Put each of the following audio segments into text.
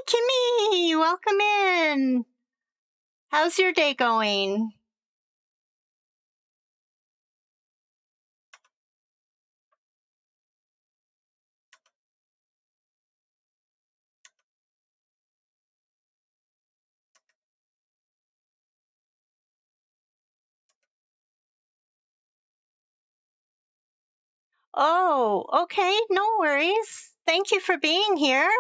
Kimmy, welcome in. How's your day going? Oh, okay, no worries. Thank you for being here.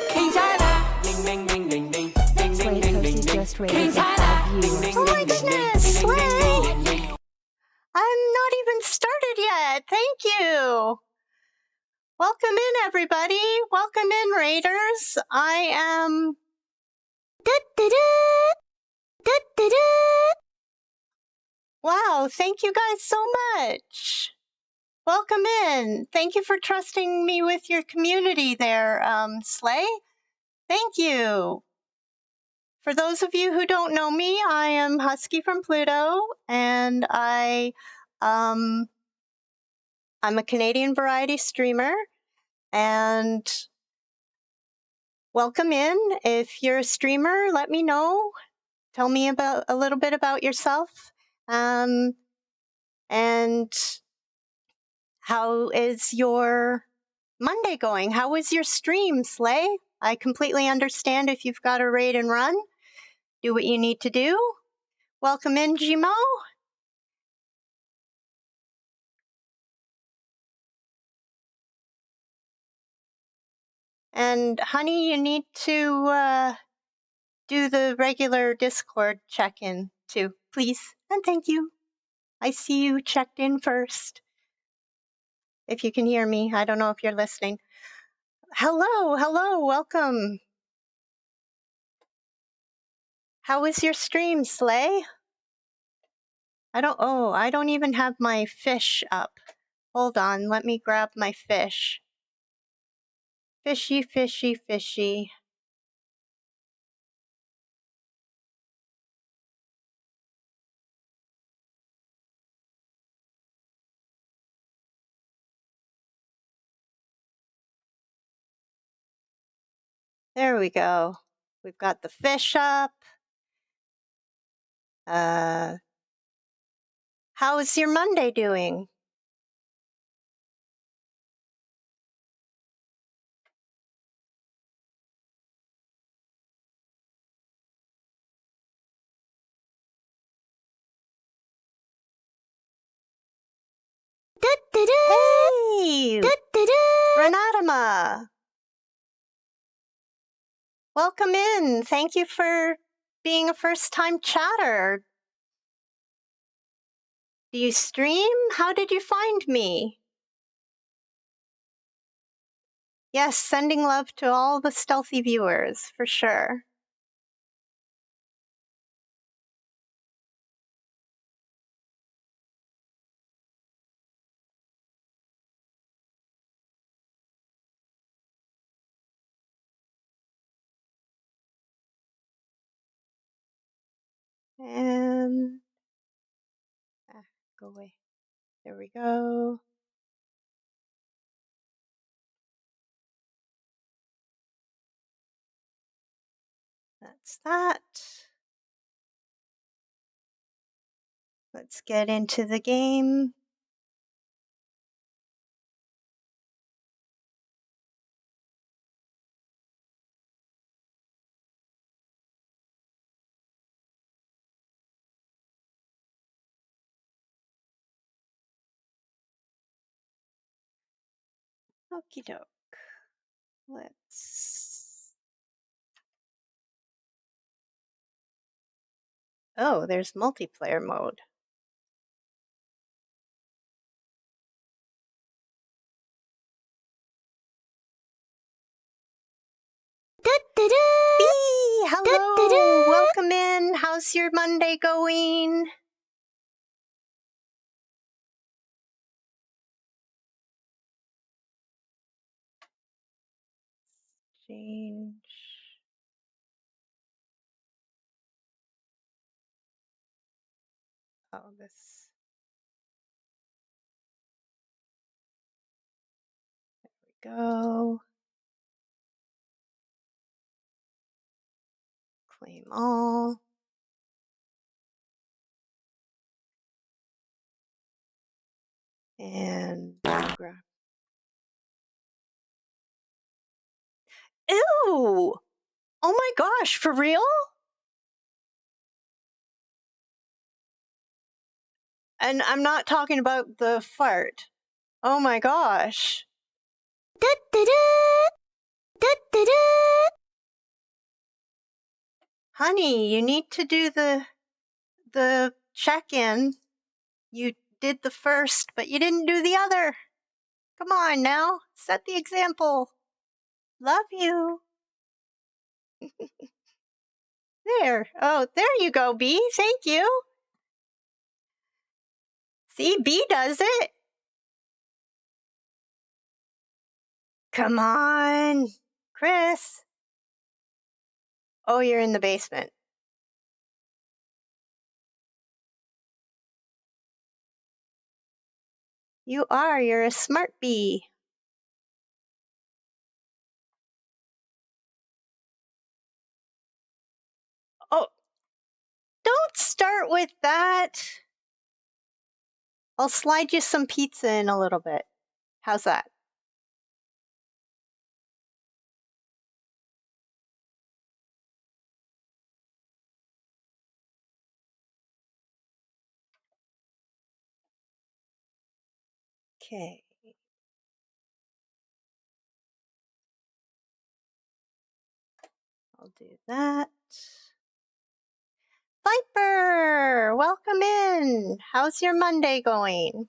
King China, ding ding ding ding ding ding Slay ding ding Cozy ding. just rated King with China, 5 ding viewers. ding Oh my ding ding ding goodness, ding ding Slay! ding ding. I'm not even started yet. Thank you. Welcome in, everybody. Welcome in, Raiders. I am. Wow, thank you guys so much. Welcome in. Thank you for trusting me with your community there, Slay. Thank you. For those of you who don't know me, I am Husky from Pluto, and I'm a Canadian variety streamer. And welcome in. If you're a streamer, let me know. Tell me about a little bit about yourself. And how is your Monday going? How was your stream, Slay? I completely understand if you've got to raid and run. Do what you need to do. Welcome in, Gmo. And honey, you need to do the regular Discord check-in too, please. And thank you. I see you checked in first. If you can hear me, I don't know if you're listening. Hello, welcome. How was your stream, Slay? I don't even have my fish up. Hold on, let me grab my fish. Fishy, fishy, fishy. There we go. We've got the fish up. How's your Monday doing? Hey! Renatama! Welcome in. Thank you for being a first-time chatter. Do you stream? How did you find me? Yes, sending love to all the stealthy viewers, for sure. And go away. There we go. That's that. Let's get into the game. Okie doke. Let's. Oh, there's multiplayer mode. Bee, hello, welcome in. How's your Monday going? Change. Oh, this. There we go. Claim all. And grab. Ew! Oh my gosh, for real? And I'm not talking about the fart. Oh my gosh. Honey, you need to do the check-in. You did the first, but you didn't do the other. Come on now, set the example. Love you. There. Oh, there you go, B. Thank you. See, B does it. Come on, Chris. Oh, you're in the basement. You are. You're a smart bee. Oh, don't start with that. I'll slide you some pizza in a little bit. How's that? Okay. I'll do that. Viper, welcome in. How's your Monday going?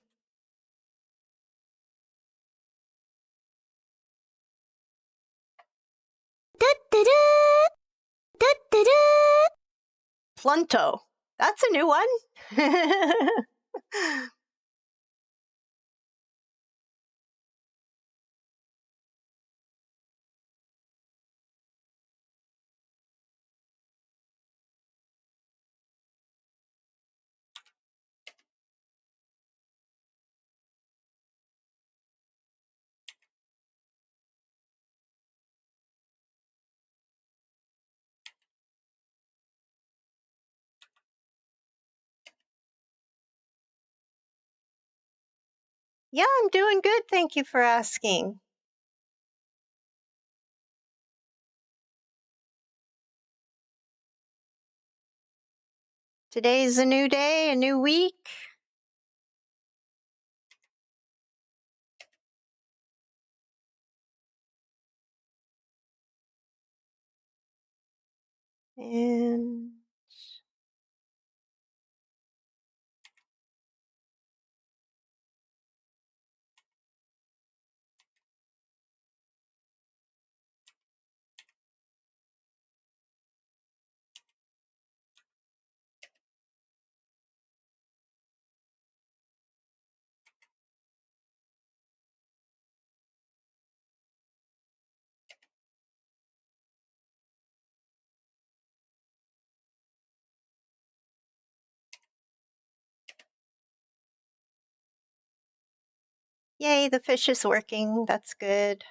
Plunto. That's a new one. Yeah, I'm doing good. Thank you for asking. Today's a new day, a new week. And Yay, the fish is working. That's good.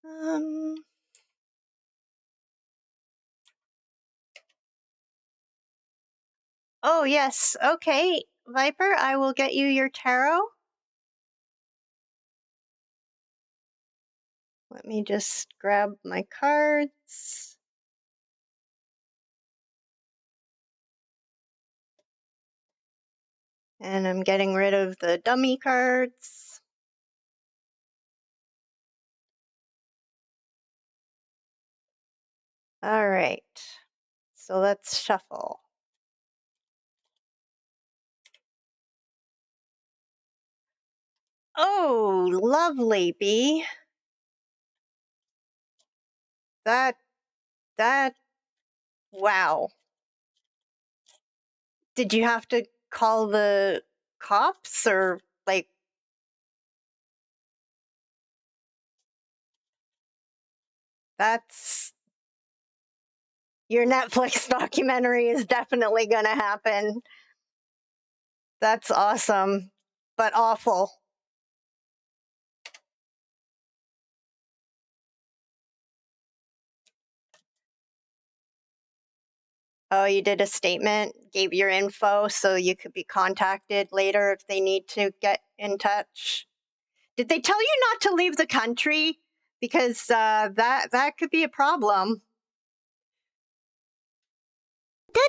Um, oh, yes. Okay, Viper, I will get you your tarot. Let me just grab my cards. And I'm getting rid of the dummy cards. All right, so let's shuffle. Oh, lovely, Bee. That, wow. Did you have to call the cops or like? That's, your Netflix documentary is definitely going to happen. That's awesome, but awful. Oh, you did a statement, gave your info so you could be contacted later if they need to get in touch. Did they tell you not to leave the country? Because that could be a problem. Hey,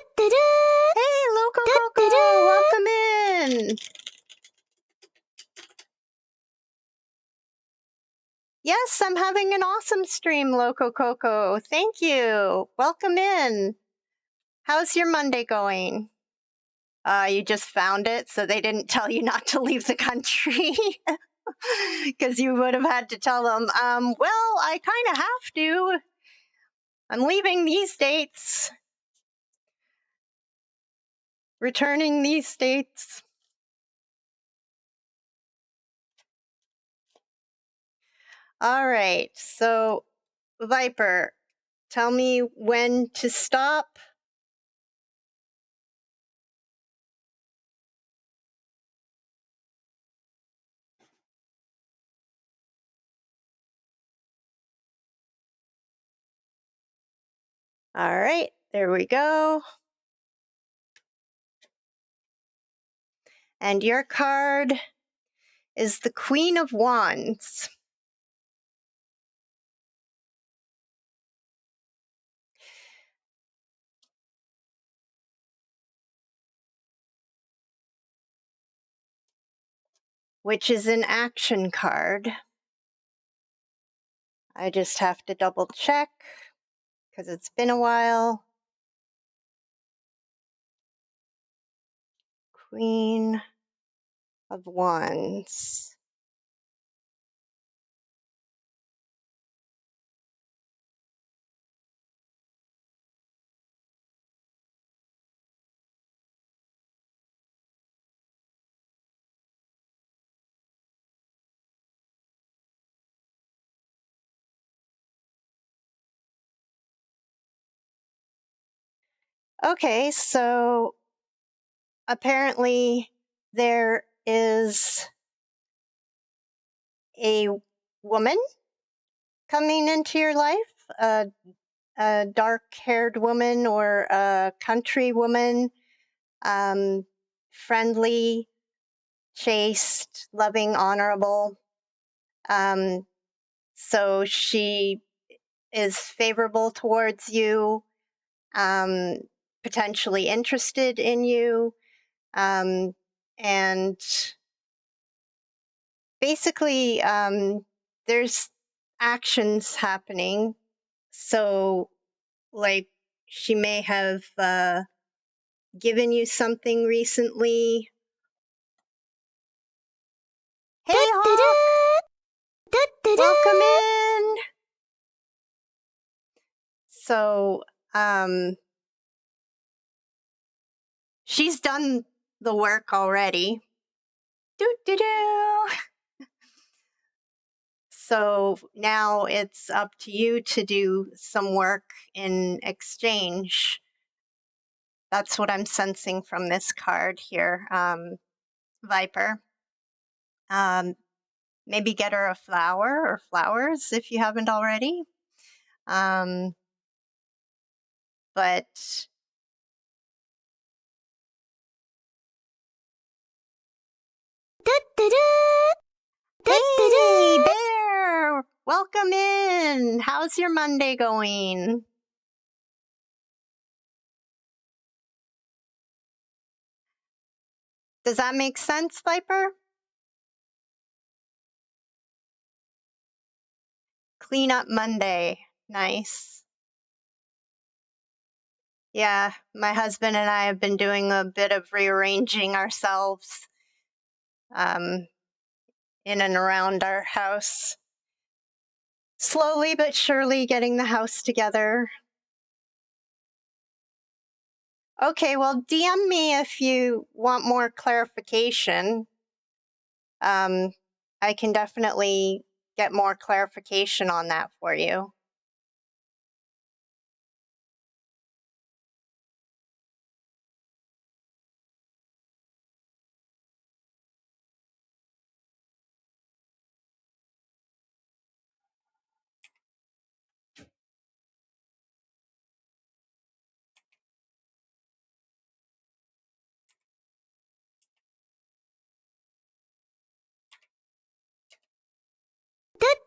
Loco Coco, welcome in. Yes, I'm having an awesome stream, Loco Coco. Thank you. Welcome in. How's your Monday going? You just found it, so they didn't tell you not to leave the country. Because you would have had to tell them, well, I kind of have to. I'm leaving these states, returning these states. All right, so Viper, tell me when to stop. All right, there we go. And your card is the Queen of Wands. Which is an action card. I just have to double check because it's been a while. Queen of Wands. Okay, so apparently there is a woman coming into your life, a dark-haired woman or a country woman, friendly, chaste, loving, honorable. So she is favorable towards you, potentially interested in you, and basically there's actions happening. So like she may have given you something recently. Hey Hawk, welcome in. So Um, she's done the work already. Doo doo doo. So now it's up to you to do some work in exchange. That's what I'm sensing from this card here, Viper. Maybe get her a flower or flowers if you haven't already. But hey, Bear! Welcome in. How's your Monday going? Does that make sense, Viper? Clean up Monday. Nice. Yeah, my husband and I have been doing a bit of rearranging ourselves in and around our house. Slowly but surely getting the house together. Okay, well, DM me if you want more clarification. I can definitely get more clarification on that for you.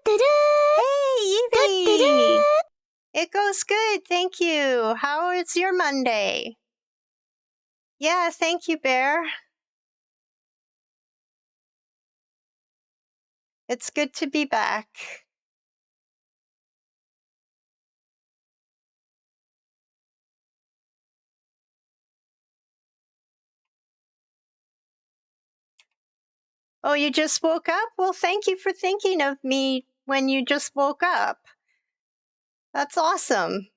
Hey, Evie! It goes good, thank you. How is your Monday? Yeah, thank you, Bear. It's good to be back. Oh, you just woke up? Well, thank you for thinking of me when you just woke up. That's awesome.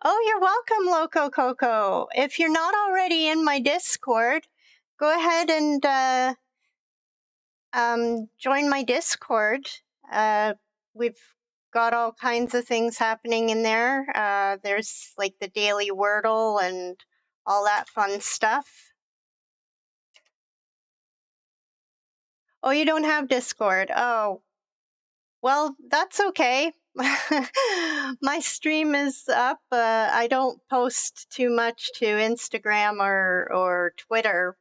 Oh, you're welcome, Loco Coco. If you're not already in my Discord, go ahead and join my Discord. We've got all kinds of things happening in there. There's like the daily Wordle and all that fun stuff. Oh, you don't have Discord? Oh, well, that's okay. My stream is up. I don't post too much to Instagram or Twitter,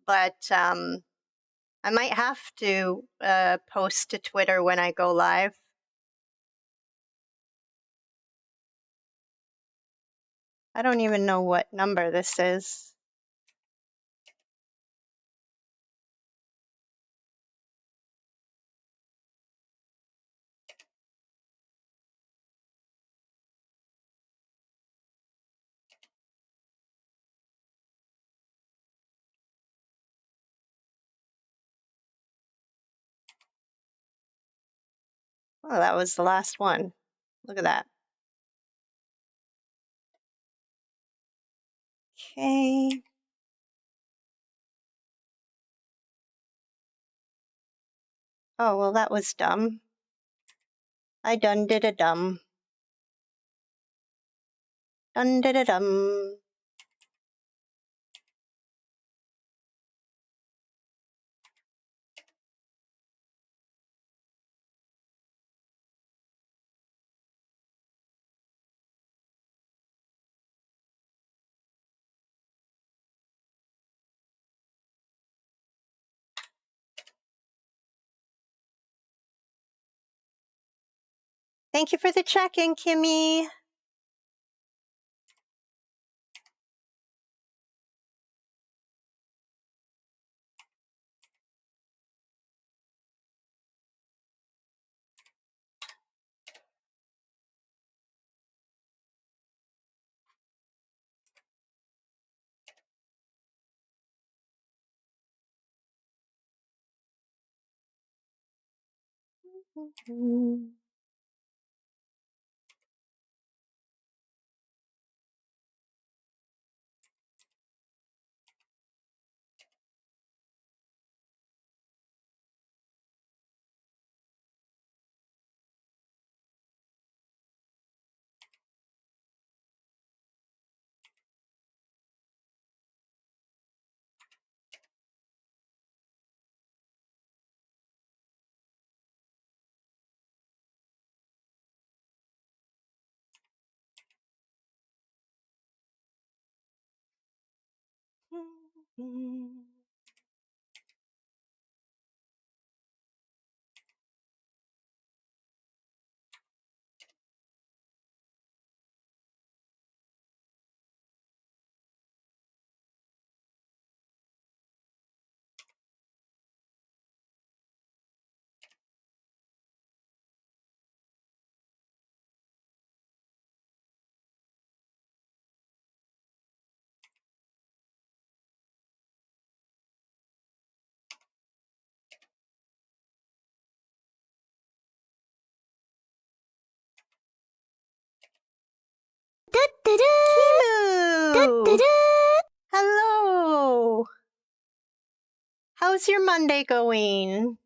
but I might have to post to Twitter when I go live. I don't even know what number this is. Oh, that was the last one. Look at that. Okay. Oh, well, that was dumb. I done did a dumb. Done did a dumb. Thank you for the check-in, Kimmy. Kimu! Hello! How's your Monday going?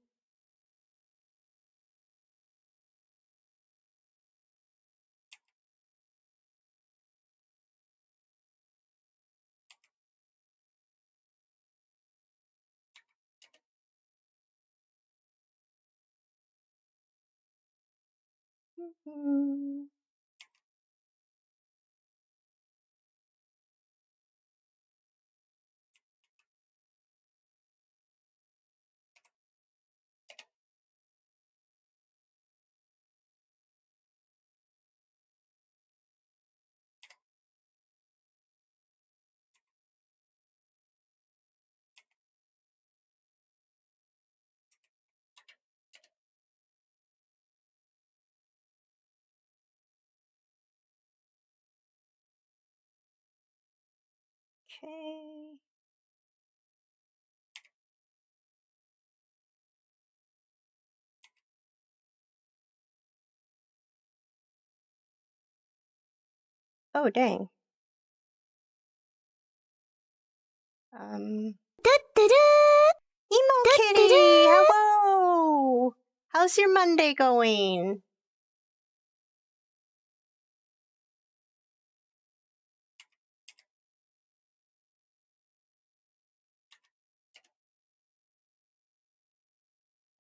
Okay. Oh, dang. Emo Kitty, hello! How's your Monday going?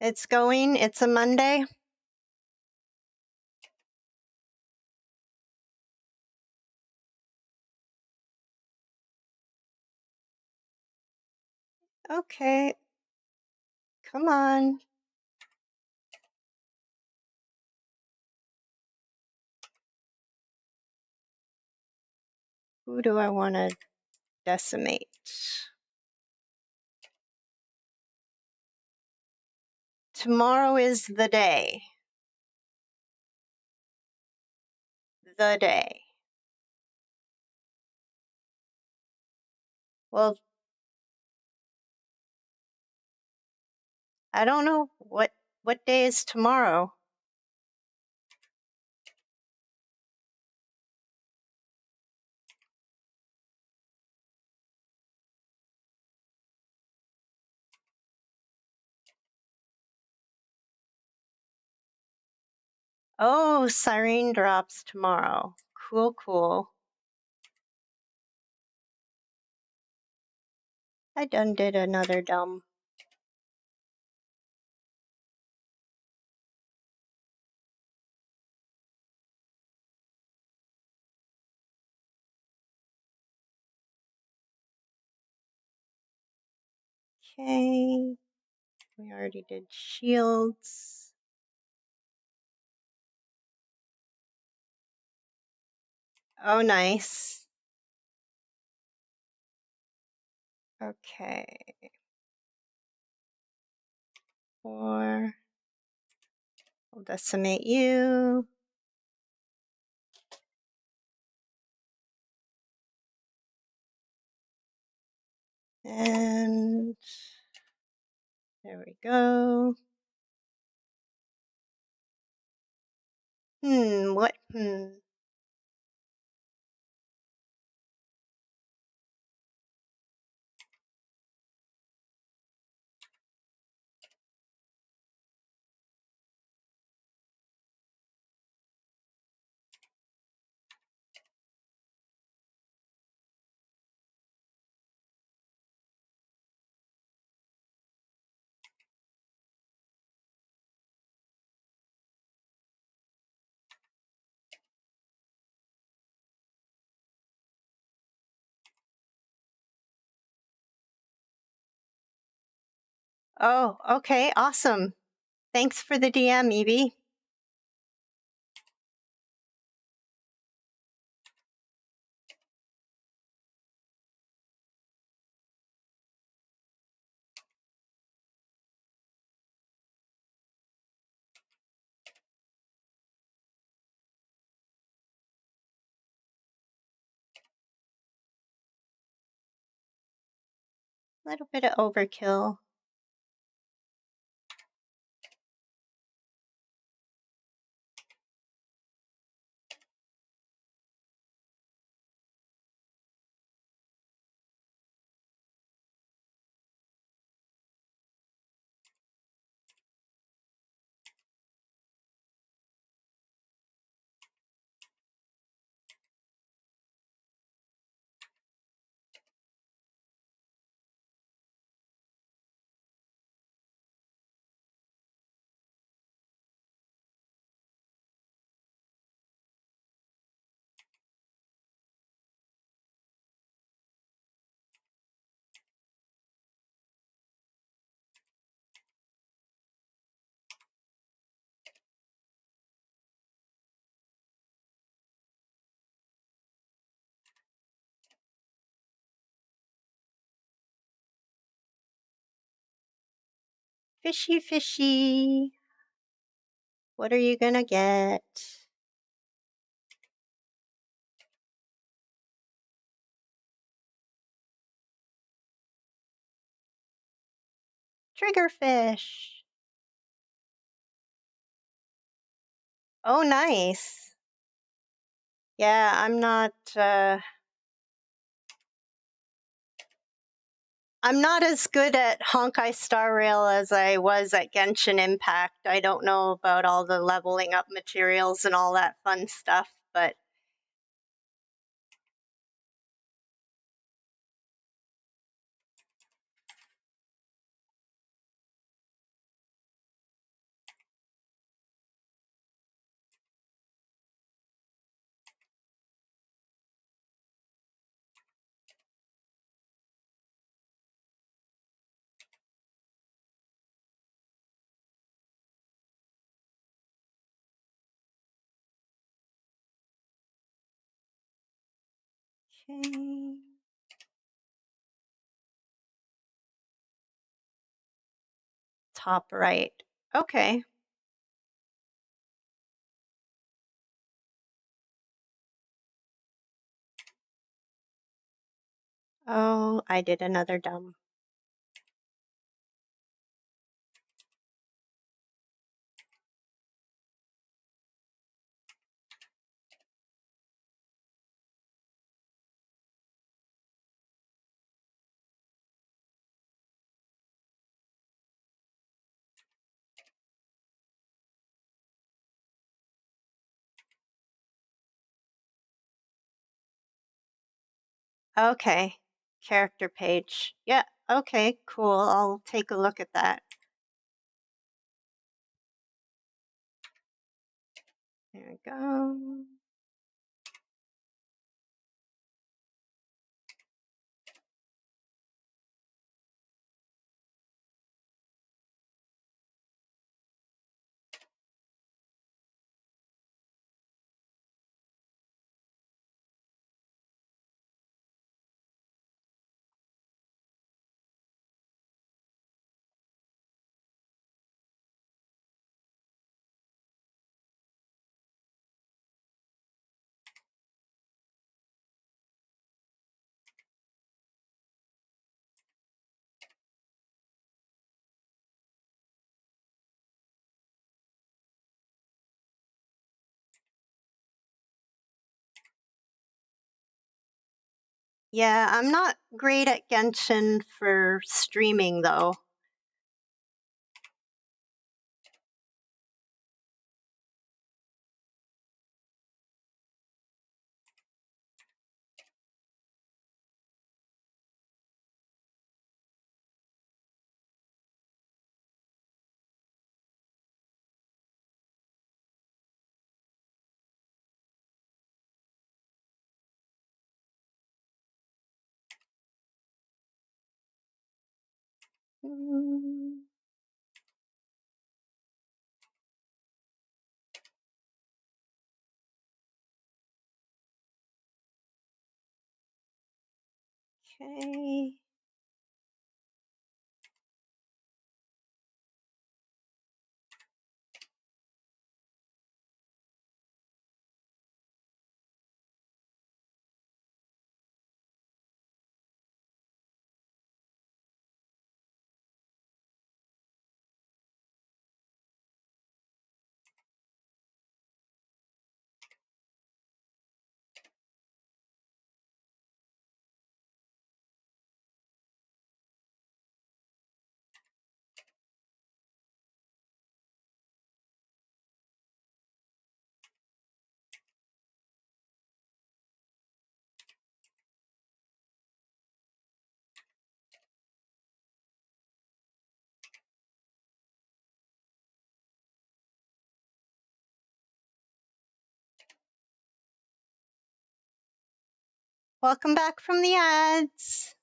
It's going? It's a Monday? Okay, come on. Who do I want to decimate? Tomorrow is the day. The day. Well, I don't know what day is tomorrow. Oh, Siren drops tomorrow. Cool, cool. I done did another dumb. Okay. We already did shields. Oh, nice. Okay. 4. I'll decimate you. And there we go. What? Hmm. Oh, okay, awesome. Thanks for the DM, Evie. A little bit of overkill. Fishy, fishy. What are you gonna get? Triggerfish. Oh, nice. Yeah, I'm not as good at Honkai Star Rail as I was at Genshin Impact. I don't know about all the leveling up materials and all that fun stuff, but okay. Top right. Okay. Oh, I did another dumb. Okay. Character page. Yeah. Okay, cool. I'll take a look at that. There we go. Yeah, I'm not great at Genshin for streaming though. Mm, okay. Welcome back from the ads.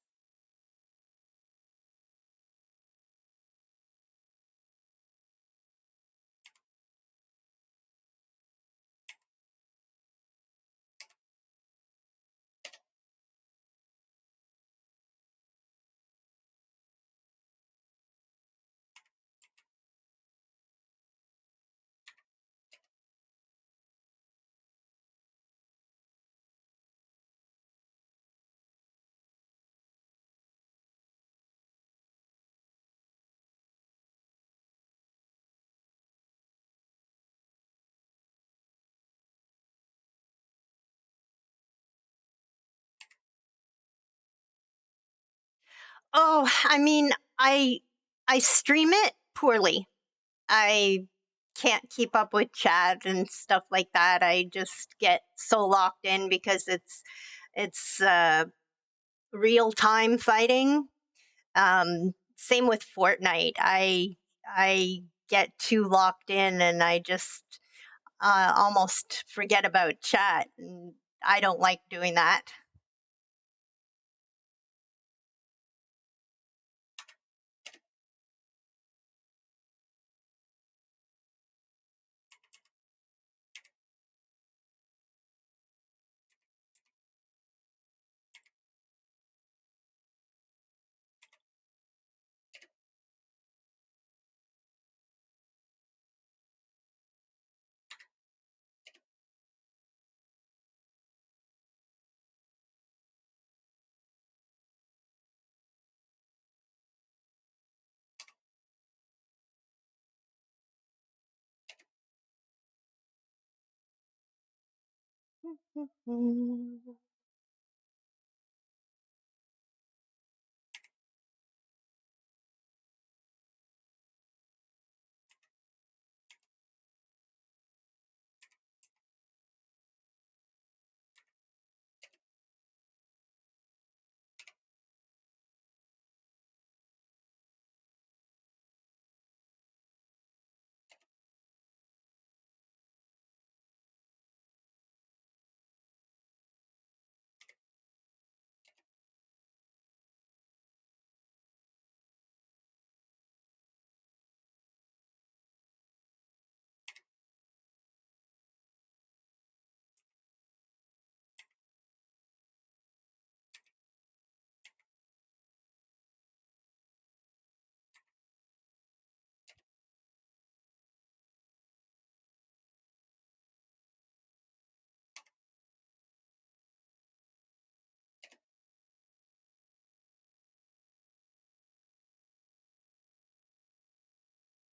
Oh, I mean, I I stream it poorly. I can't keep up with chat and stuff like that. I just get so locked in because it's real time fighting. Same with Fortnite. I get too locked in and I just almost forget about chat. And I don't like doing that.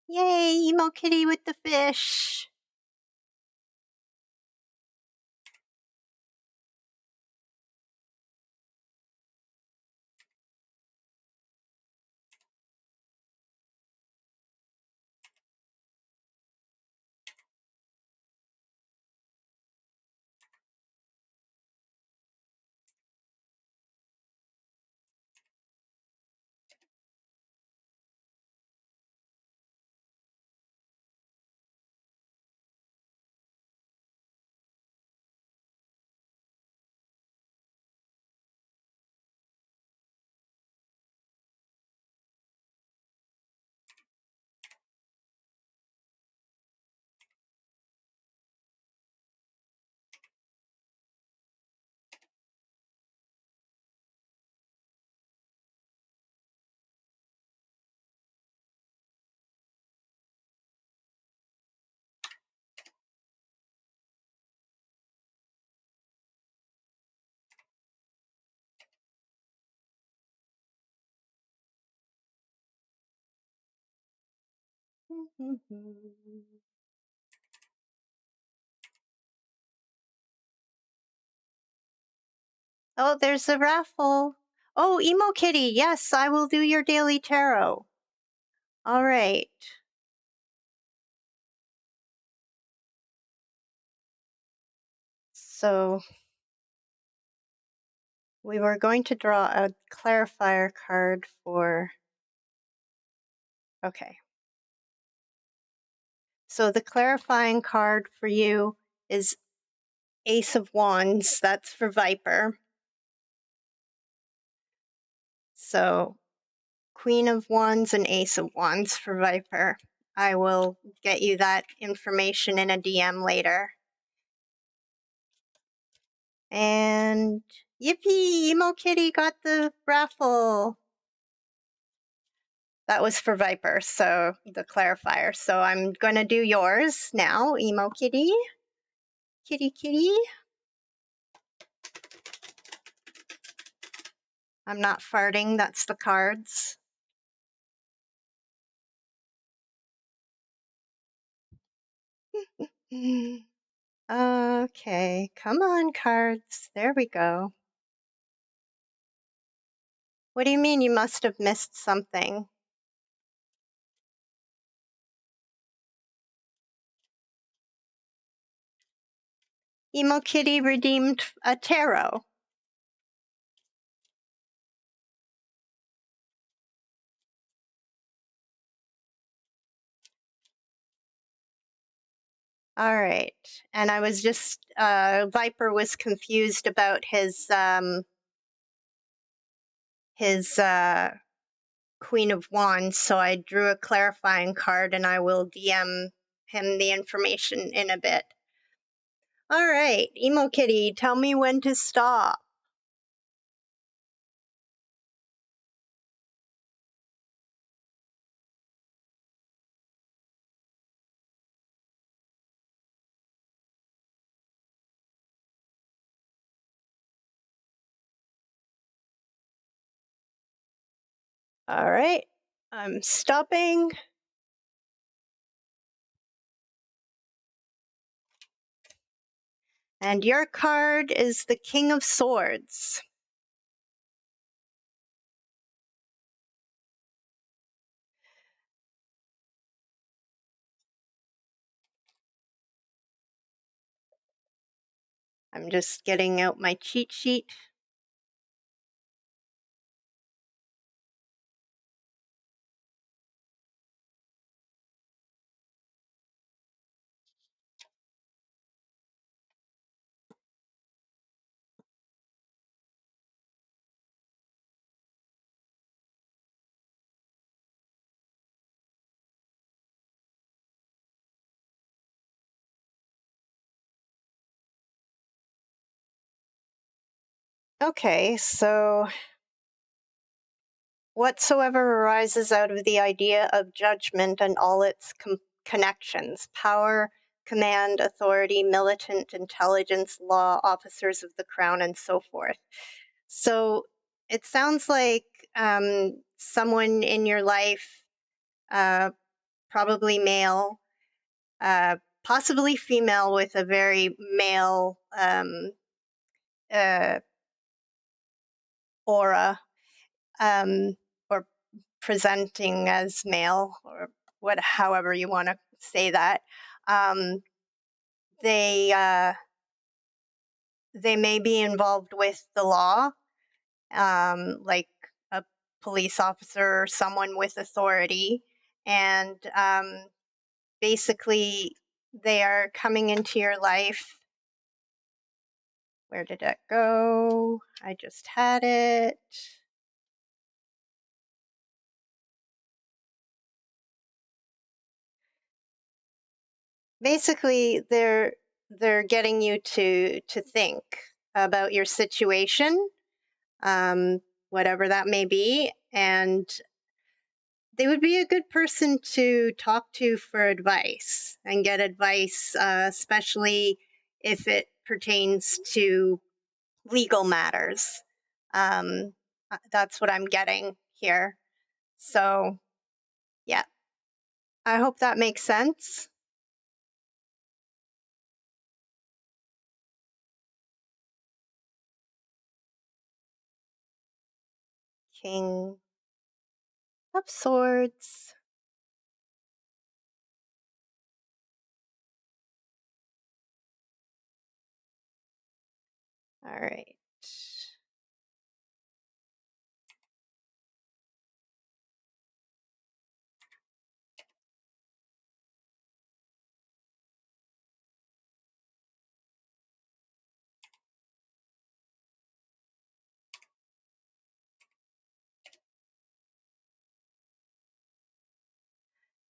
Yay, emo kitty with the fish. Oh, there's a raffle. Oh, Emo Kitty, yes, I will do your daily tarot. All right. So we were going to draw a clarifier card for. Okay. So the clarifying card for you is Ace of Wands. That's for Viper. So Queen of Wands and Ace of Wands for Viper. I will get you that information in a DM later. And yippee, Emo Kitty got the raffle. That was for Viper, so the clarifier. So I'm going to do yours now, Emo Kitty. Kitty, kitty. I'm not farting, that's the cards. Okay, come on, cards. There we go. What do you mean you must have missed something? Emo Kitty redeemed a tarot. All right. And I was just, Viper was confused about his Queen of Wands, so I drew a clarifying card and I will DM him the information in a bit. All right, Emo Kitty, tell me when to stop. All right, I'm stopping. And your card is the King of Swords. I'm just getting out my cheat sheet. Okay, so whatsoever arises out of the idea of judgment and all its connections, power, command, authority, militant intelligence, law, officers of the crown, and so forth. So it sounds like someone in your life, probably male, possibly female with a very male uh, aura, or presenting as male, or however you want to say that. Um, they they may be involved with the law, like a police officer or someone with authority, and basically they are coming into your life. Where did it go? I just had it. Basically, they're getting you to think about your situation, whatever that may be, and they would be a good person to talk to for advice and get advice, especially if it pertains to legal matters. That's what I'm getting here. So, yeah. I hope that makes sense. King of Swords. All right.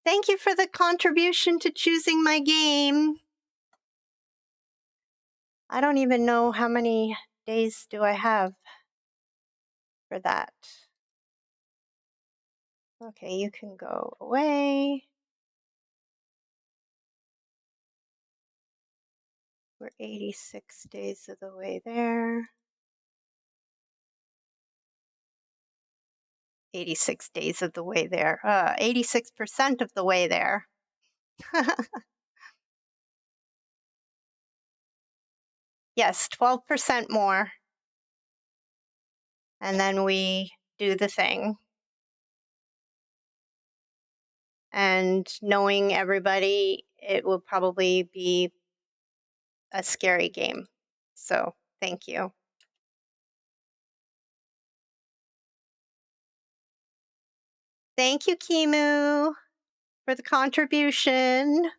Thank you for the contribution to choosing my game. I don't even know how many days do I have for that. Okay, you can go away. We're 86 days of the way there. 86 days of the way there. 86% of the way there. Yes, 12% more. And then we do the thing. And knowing everybody, it will probably be a scary game. So thank you. Thank you, Kimu, for the contribution.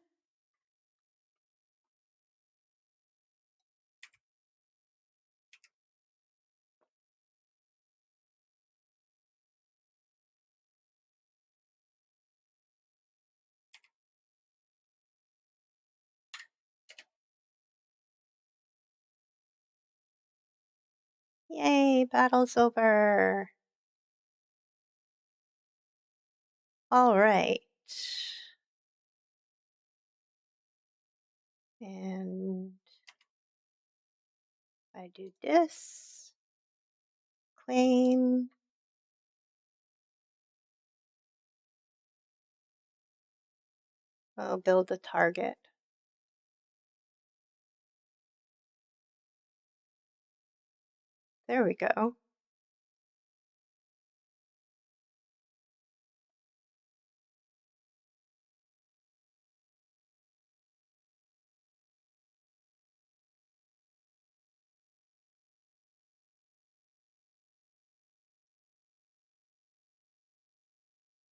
Yay, battle's over. All right. And I do this, claim. I'll build a target. There we go.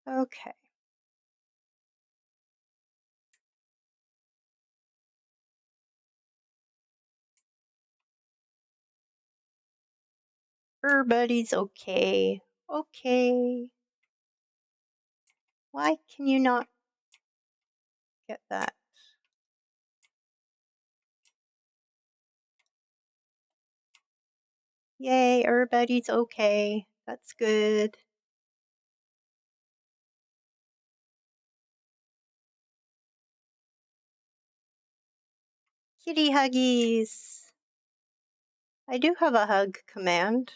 Okay. Everybody's okay. Okay. Why can you not get that? Yay, everybody's okay. That's good. Kitty huggies. I do have a hug command.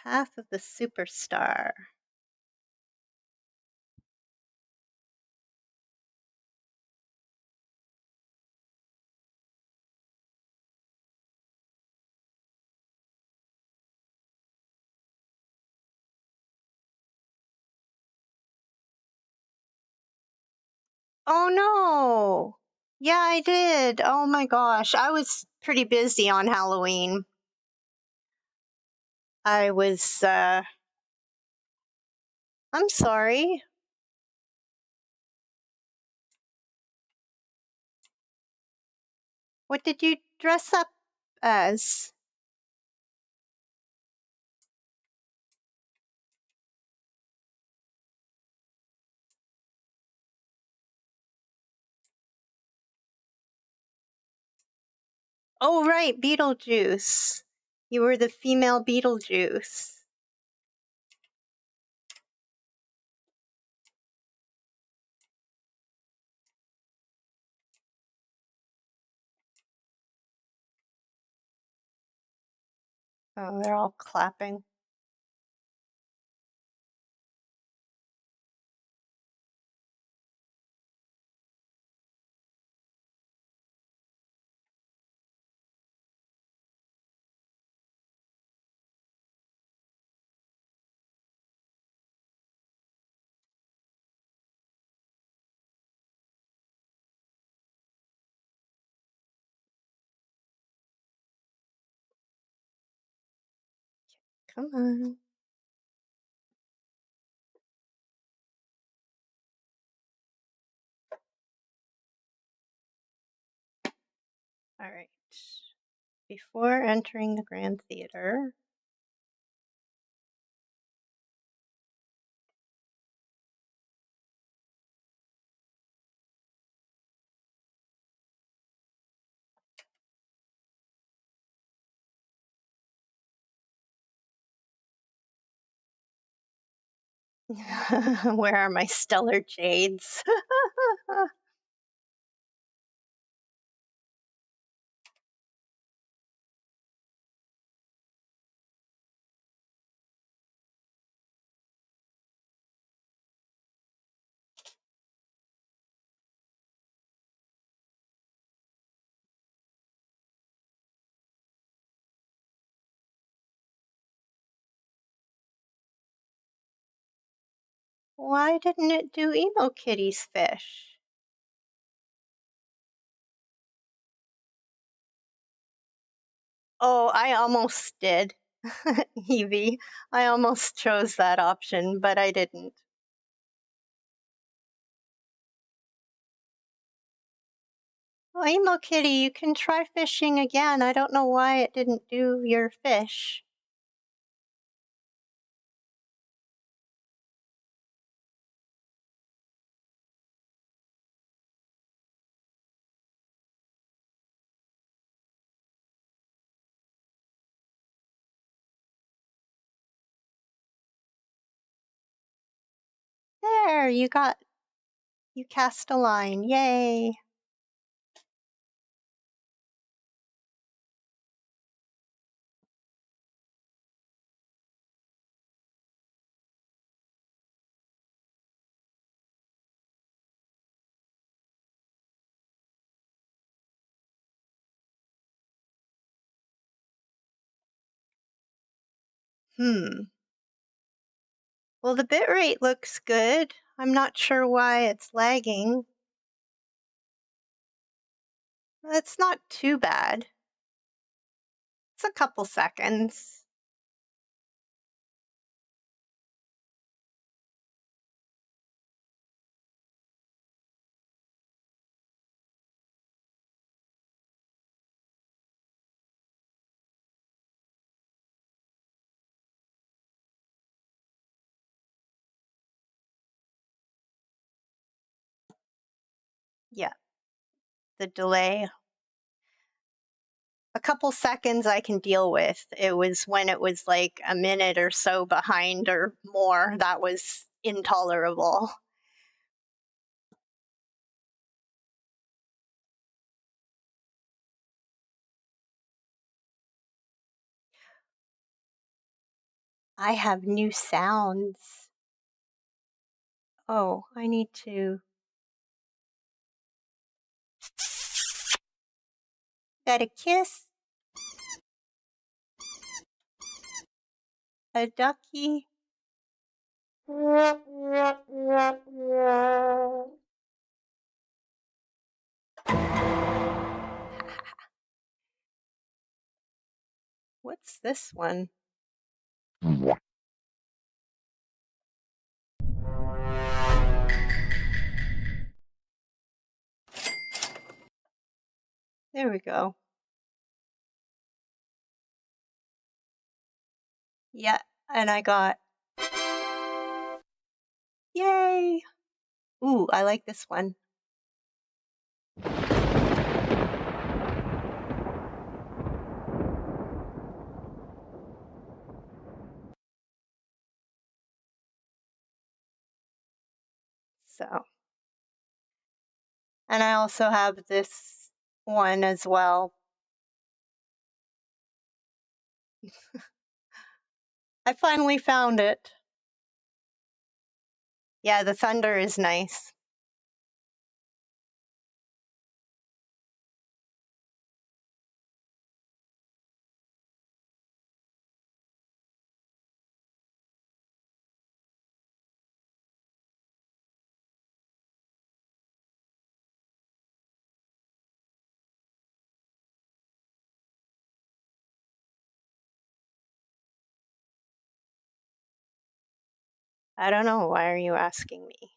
Path of the Superstar. Oh no! Yeah, I did. Oh my gosh. I was pretty busy on Halloween. I was, I'm sorry. What did you dress up as? Oh, right, Beetlejuice. You were the female Beetlejuice. Oh, they're all clapping. Come on. All right. Before entering the Grand Theater, where are my stellar jades? Why didn't it do Emo Kitty's fish? Oh, I almost did, Evie. I almost chose that option, but I didn't. Well, Emo Kitty, you can try fishing again. I don't know why it didn't do your fish. There, you cast a line. Yay. Hmm. Well, the bit rate looks good. I'm not sure why it's lagging. It's not too bad. It's a couple seconds. Yeah, the delay. A couple seconds I can deal with. It was when it was like a minute or so behind or more that was intolerable. I have new sounds. Oh, I need to. Got a kiss, a ducky. What's this one? There we go. Yeah, and I got. Yay! Ooh, I like this one. So, and I also have this one as well. I finally found it. Yeah, the thunder is nice. I don't know. Why are you asking me?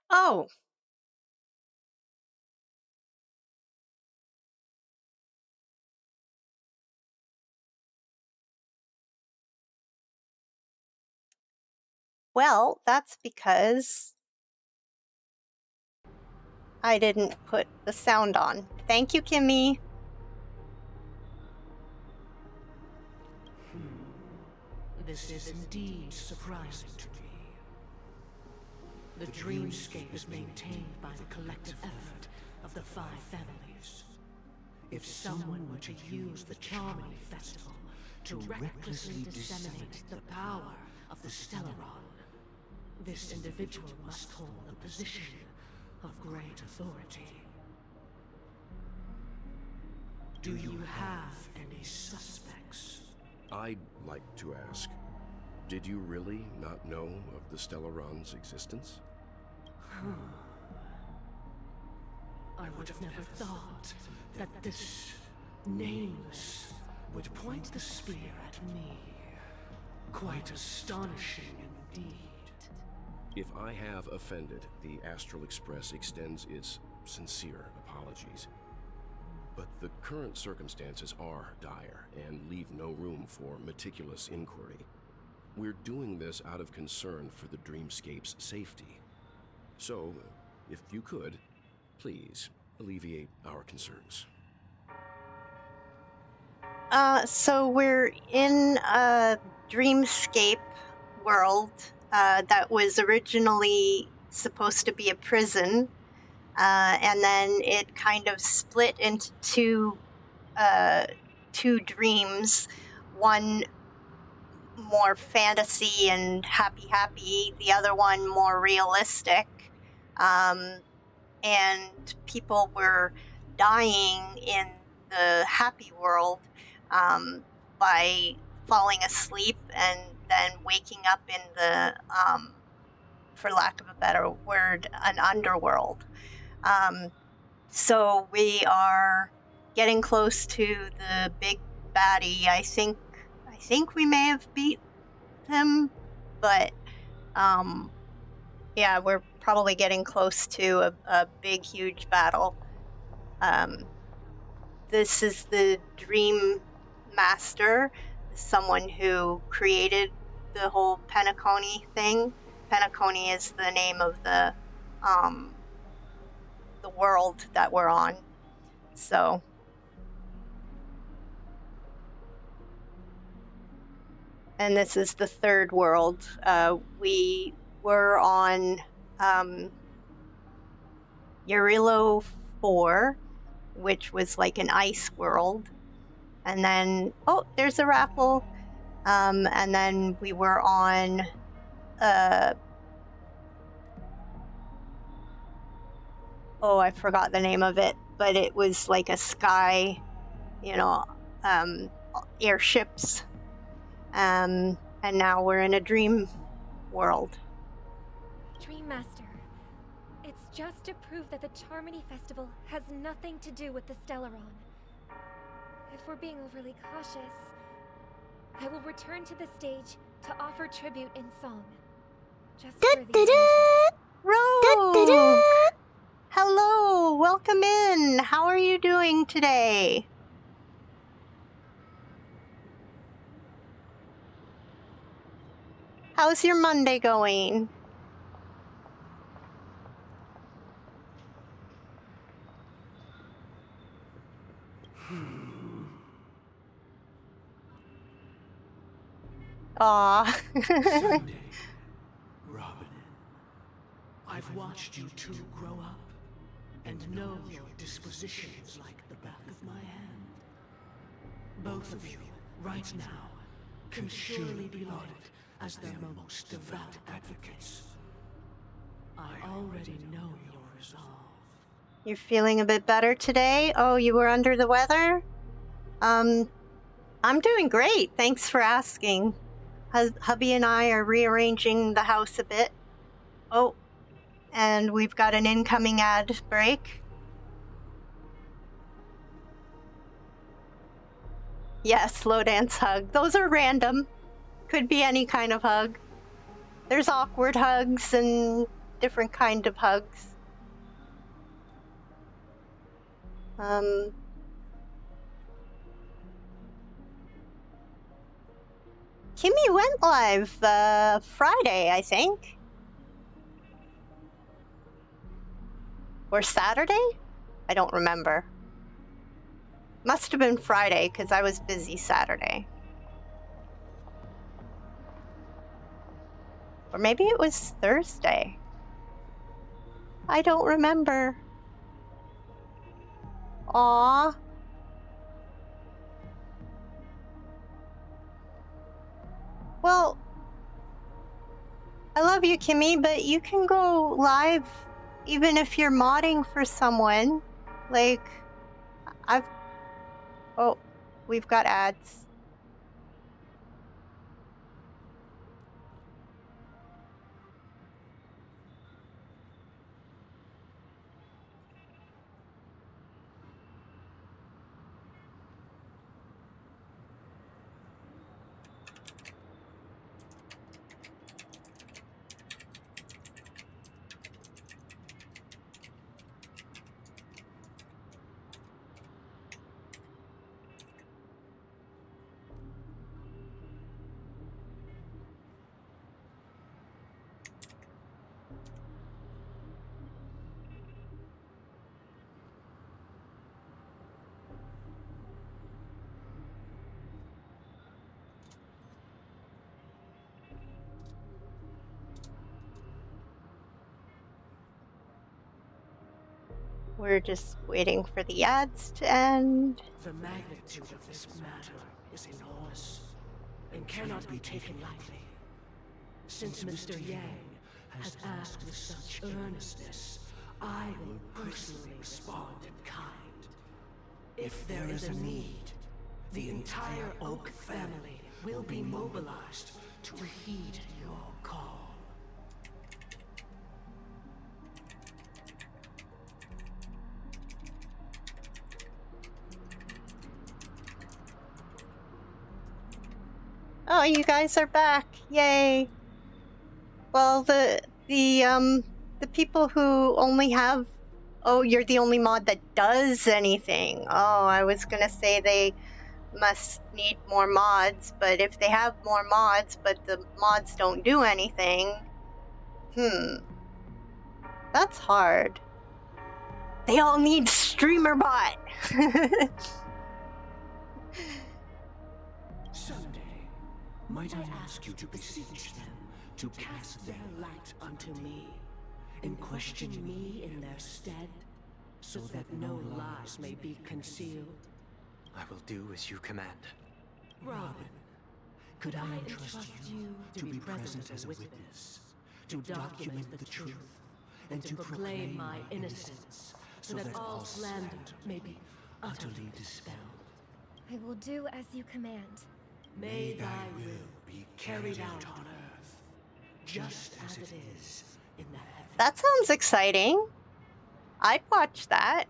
Oh, well, that's because I didn't put the sound on. Thank you, Kimmy. This is indeed surprising to me. The dreamscape is maintained by the collective effort of the 5 families. If someone were to use the Charming Festival to recklessly disseminate the power of the Stellaron, this individual must hold a position of great authority. Do you have any suspects? I'd like to ask, did you really not know of the Stellaron's existence? I would have never thought that this nameless would point the spear at me. Quite astonishing indeed. If I have offended, the Astral Express extends its sincere apologies. But the current circumstances are dire and leave no room for meticulous inquiry. We're doing this out of concern for the Dreamscape's safety. So, if you could, please alleviate our concerns. So we're in a dreamscape world that was originally supposed to be a prison, and then it kind of split into two dreams. One more fantasy and happy, the other one more realistic. And people were dying in the happy world by falling asleep and then waking up in the, for lack of a better word, an underworld. So we are getting close to the big baddie. I think we may have beat him, but yeah, we're probably getting close to a big, huge battle. This is the Dream Master, the someone who created the whole Penacony thing. Penacony is the name of the world that we're on. So and this is the third world. We were on Urilo 4, which was like an ice world. And then, oh, there's a raffle. And then we were on oh, I forgot the name of it, but it was like a sky, airships. And now we're in a dream world. Dream Master, it's just to prove that the Charmony Festival has nothing to do with the Stellaron. If we're being overly cautious, I will return to the stage to offer tribute in song. Just for the occasion. Rogue! Hello, welcome in. How are you doing today? How's your Monday going? Aw. Someday, Robin, I've watched you two grow up and know your dispositions like the back of my hand. Both of you, right now, can surely be lauded as their most devout advocates. I already know your resolve. You're feeling a bit better today? Oh, you were under the weather? I'm doing great. Thanks for asking. Hubby and I are rearranging the house a bit. Oh, and we've got an incoming ad break. Yes, slow dance hug. Those are random. Could be any kind of hug. There's awkward hugs and different kind of hugs. Kimmy went live Friday, I think. Or Saturday? I don't remember. Must have been Friday, because I was busy Saturday. Or maybe it was Thursday. I don't remember. Aww. Well, I love you, Kimmy, but you can go live even if you're modding for someone. Like, oh, we've got ads. We're just waiting for the ads to end. The magnitude of this matter is enormous and cannot be taken lightly. Since Mr. Yang has asked with such earnestness, I will personally respond in kind. If there is a need, the entire Oak family will be mobilized to heed your call. Oh, you guys are back. Yay. Well, the people who only have, oh, you're the only mod that does anything. Oh, I was gonna say they must need more mods, but if they have more mods, but the mods don't do anything, that's hard. They all need StreamerBot. Someday, might I ask you to beseech them to cast their light unto me, and question me in their stead, so that no lies may be concealed? I will do as you command. Robin, could I entrust you to be present as a witness, to document the truth, and to proclaim my innocence, so that all slander may be utterly dispelled? I will do as you command. May thy will be carried out on earth, just as it is in the heavens. That sounds exciting. I'd watch that.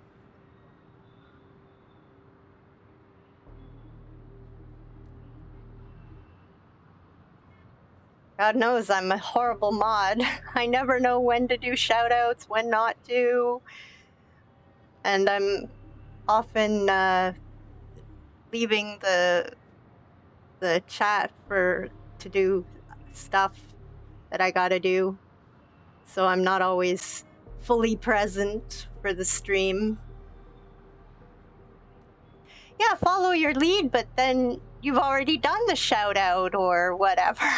God knows I'm a horrible mod. I never know when to do shoutouts, when not to. And I'm often leaving the chat to do stuff that I gotta do. So I'm not always fully present for the stream. Yeah, follow your lead, but then you've already done the shout out or whatever.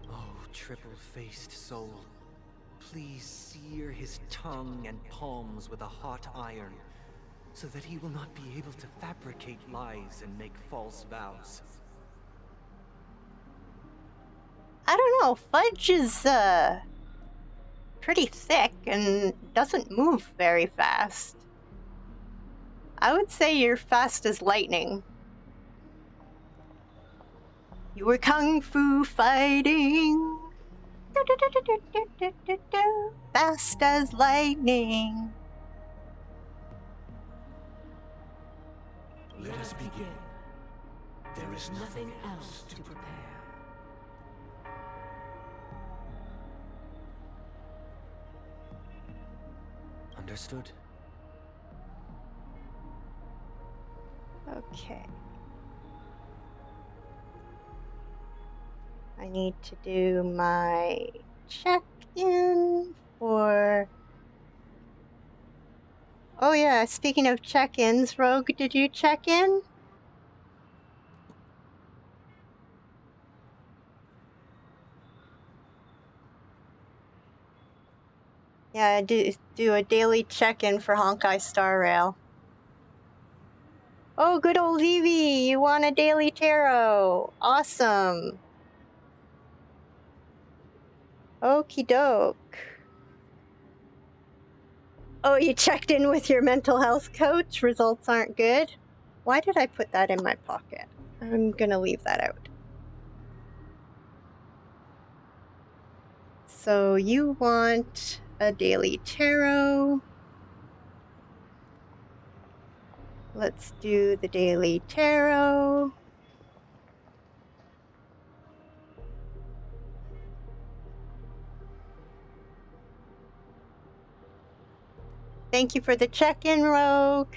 Oh, triple-faced soul, please sear his tongue and palms with a hot iron, so that he will not be able to fabricate lies and make false vows. I don't know, fudge is pretty thick and doesn't move very fast. I would say you're fast as lightning. You were kung fu fighting. Fast as lightning. Let us begin. There is nothing else to prepare. Understood? Okay. I need to do my check-in for... Oh yeah, speaking of check-ins, Rogue, did you check in? Yeah, I do a daily check-in for Honkai Star Rail. Oh, good old Evie, you want a daily tarot. Awesome. Okie doke. Oh, you checked in with your mental health coach? Results aren't good? Why did I put that in my pocket? I'm gonna leave that out. So you want a daily tarot. Let's do the daily tarot. Thank you for the check-in, Rogue.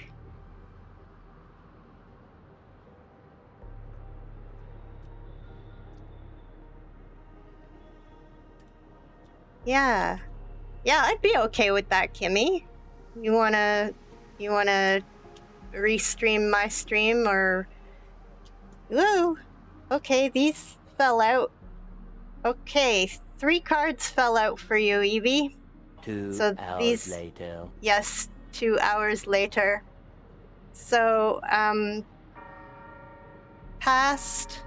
Yeah, I'd be okay with that, Kimmy. You wanna restream my stream or... Ooh, okay, these fell out. Okay, 3 cards fell out for you, Evie. 2 hours later. Yes, 2 hours later. So, past...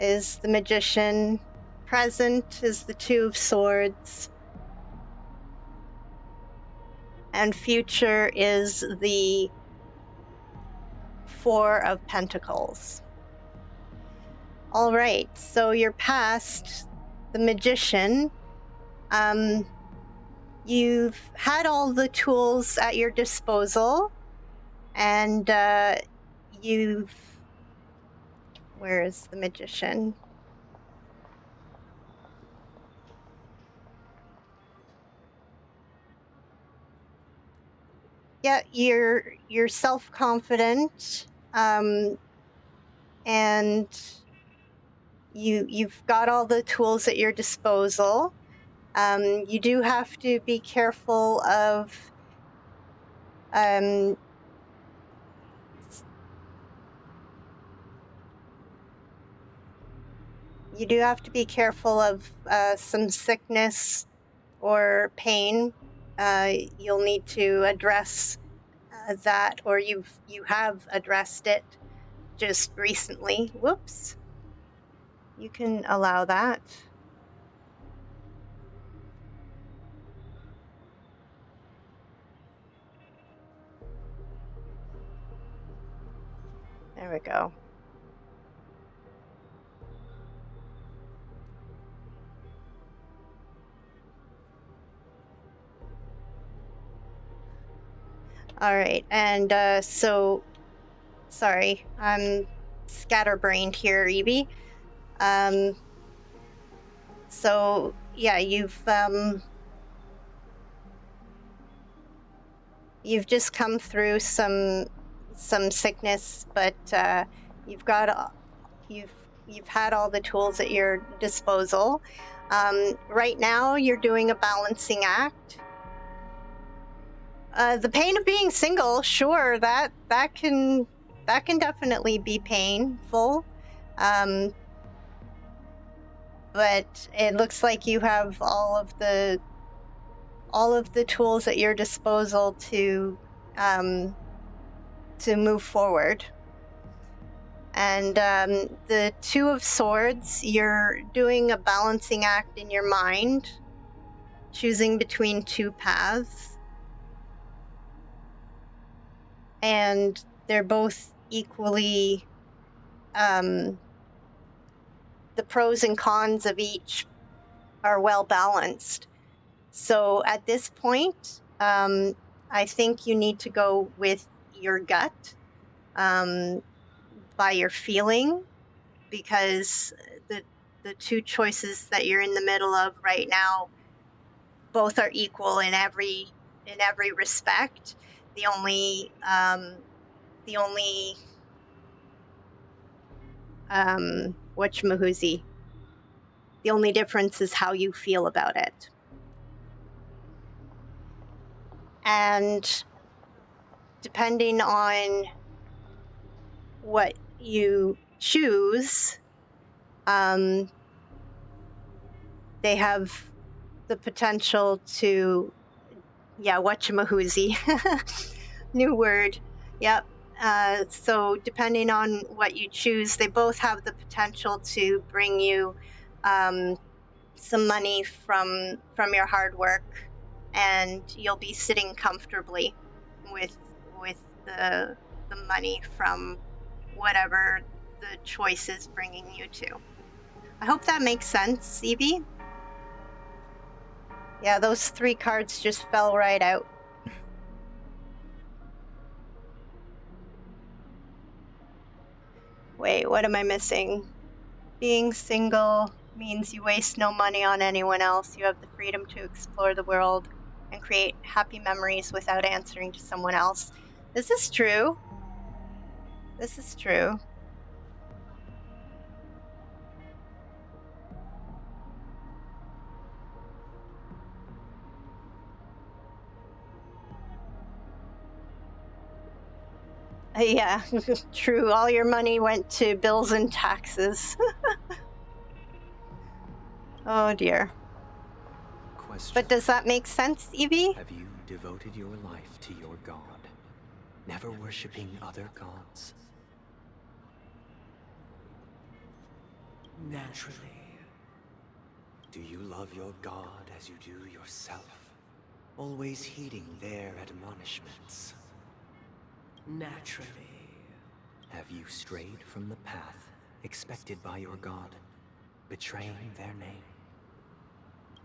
is the Magician. Present is the 2 of Swords. And future is the 4 of Pentacles. All right, so your past, the Magician, you've had all the tools at your disposal, and where is the Magician? Yeah, you're self-confident, and you've got all the tools at your disposal. You do have to be careful of um, some sickness or pain. You'll need to address that, or you have addressed it just recently. Whoops. You can allow that. There we go. All right, and so sorry, I'm scatterbrained here, Evie. So yeah, you've just come through some sickness, but you've had all the tools at your disposal. Right now, you're doing a balancing act. The pain of being single, sure, that can definitely be painful. But it looks like you have all of the tools at your disposal to move forward. And the Two of Swords, you're doing a balancing act in your mind, choosing between two paths. And they're both equally, the pros and cons of each are well balanced. So at this point, I think you need to go with your gut, by your feeling, because the two choices that you're in the middle of right now both are equal in every respect. The only whatchamahoozy, the only difference is how you feel about it. And depending on what you choose, they have the potential to, yeah, whatchamahoozy, new word, yep. So depending on what you choose, they both have the potential to bring you some money from your hard work, and you'll be sitting comfortably with the money from whatever the choice is bringing you to. I hope that makes sense, Evie. Yeah, those 3 cards just fell right out. Wait, what am I missing? Being single means you waste no money on anyone else. You have the freedom to explore the world and create happy memories without answering to someone else. This is true. This is true. Yeah, true. All your money went to bills and taxes. Oh dear. Question. But does that make sense, Evie? Have you devoted your life to your god, never worshipping other gods? Naturally. Do you love your god as you do yourself, always heeding their admonishments? Naturally. Have you strayed from the path expected by your god, betraying their name?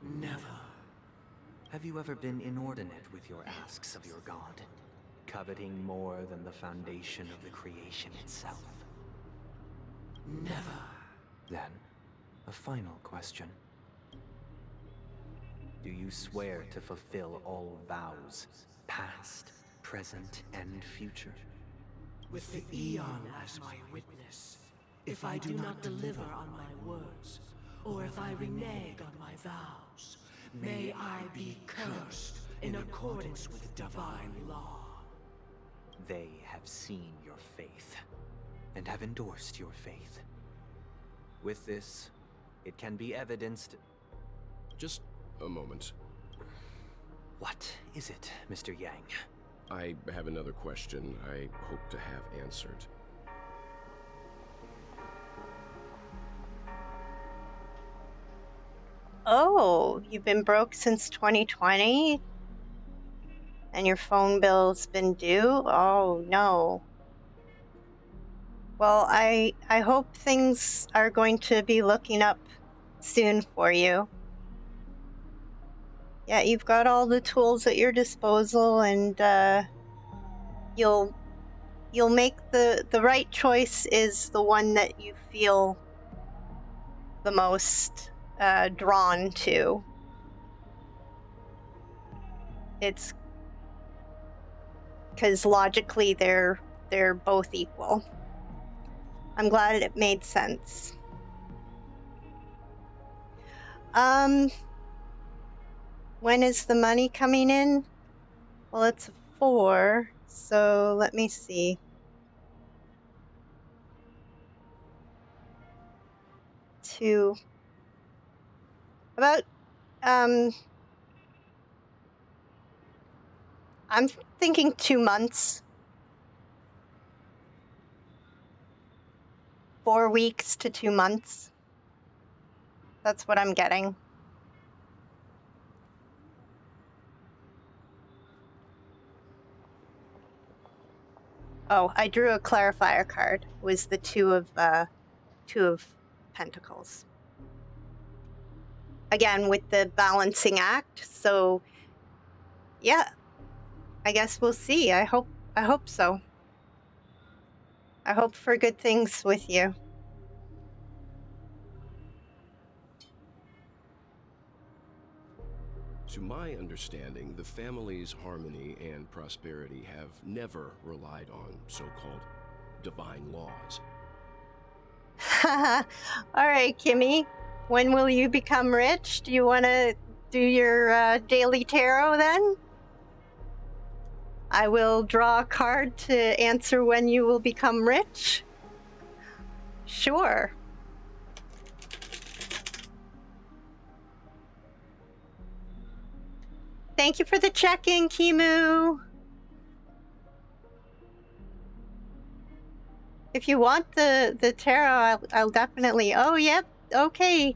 Never. Have you ever been inordinate with your asks of your god, coveting more than the foundation of the creation itself? Never. Then, a final question. Do you swear to fulfill all vows, past present and future. With the Eon as my witness, if I do not deliver on my words, or if I renege on my vows, may I be cursed in accordance with divine law. They have seen your faith, and have endorsed your faith. With this, it can be evidenced... Just a moment. What is it, Mr. Yang? I have another question I hope to have answered. Oh, you've been broke since 2020? And your phone bill's been due? Oh, no. Well, I hope things are going to be looking up soon for you. Yeah, you've got all the tools at your disposal, and you'll make the right choice is the one that you feel the most drawn to. It's because logically they're both equal. I'm glad it made sense. When is the money coming in? Well, it's 4, so let me see. About I'm thinking 2 months. 4 weeks to 2 months. That's what I'm getting. Oh, I drew a clarifier card. It was the 2 of Pentacles. Again, with the balancing act. So, yeah, I guess we'll see. I hope so. I hope for good things with you. To my understanding, the family's harmony and prosperity have never relied on so-called divine laws. All right, Kimmy. When will you become rich? Do you want to do your daily tarot then? I will draw a card to answer when you will become rich. Sure. Thank you for the check-in, Kimu. If you want the tarot, I'll definitely... Oh, yep, okay.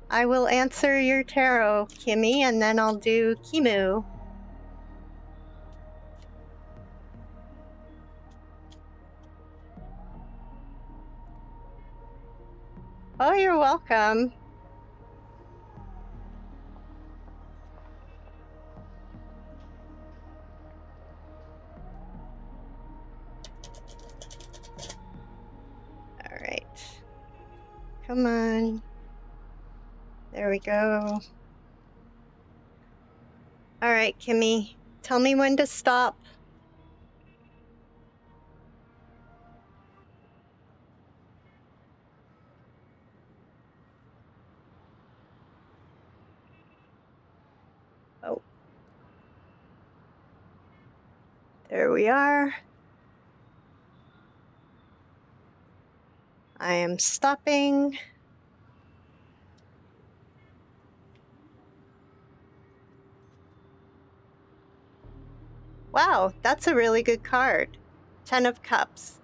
I will answer your tarot, Kimmy, and then I'll do Kimu. Oh, you're welcome. All right. Come on. There we go. All right, Kimmy. Tell me when to stop. Oh. There we are. I am stopping. Wow, that's a really good card. 10 of Cups.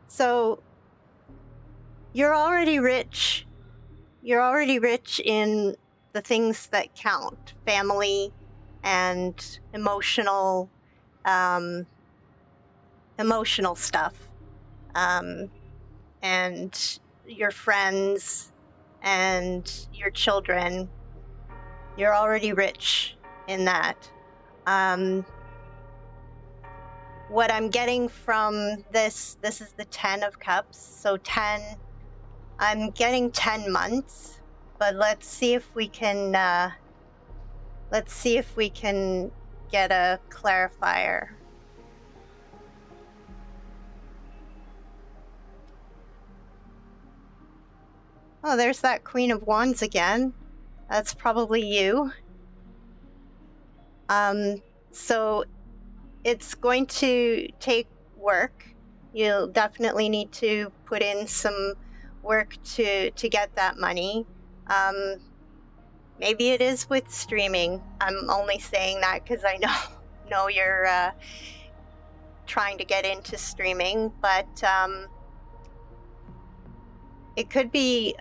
So you're already rich. You're already rich in the things that count. Family and emotional stuff. And your friends and your children. You're already rich in that. What I'm getting from this is the 10 of Cups, so 10, I'm getting 10 months, but let's see if we can get a clarifier. Oh, there's that Queen of Wands again. That's probably you. So it's going to take work. You'll definitely need to put in some work to get that money. Maybe it is with streaming. I'm only saying that because I know you're trying to get into streaming, but it could be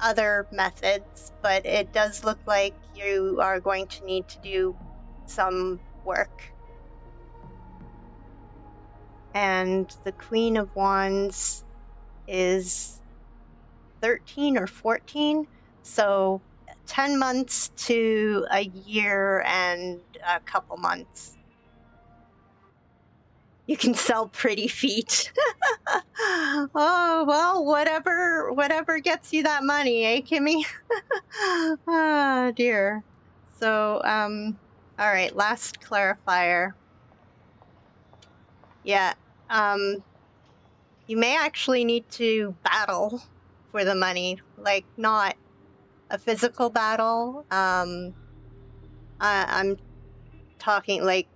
other methods, but it does look like you are going to need to do some work. And the Queen of Wands is 13 or 14, so 10 months to a year and a couple months. You can sell pretty feet. Oh, well, whatever gets you that money, eh, Kimmy? Oh, dear. So, all right, last clarifier. Yeah, you may actually need to battle for the money, like not a physical battle. I'm talking like,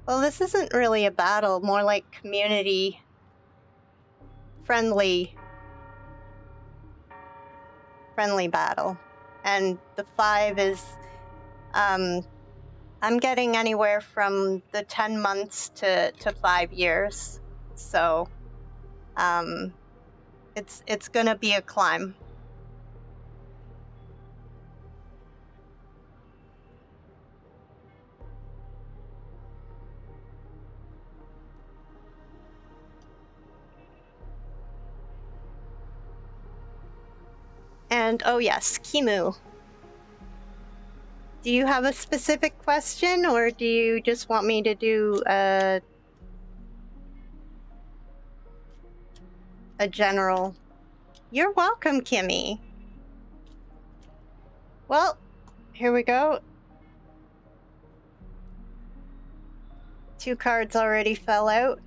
well, this isn't really a battle, more like community friendly battle. And the 5 is, I'm getting anywhere from the 10 months to 5 years. So, it's gonna be a climb. And oh yes, Kimu. Do you have a specific question, or do you just want me to do a general? You're welcome, Kimmy. Well, here we go. 2 cards already fell out.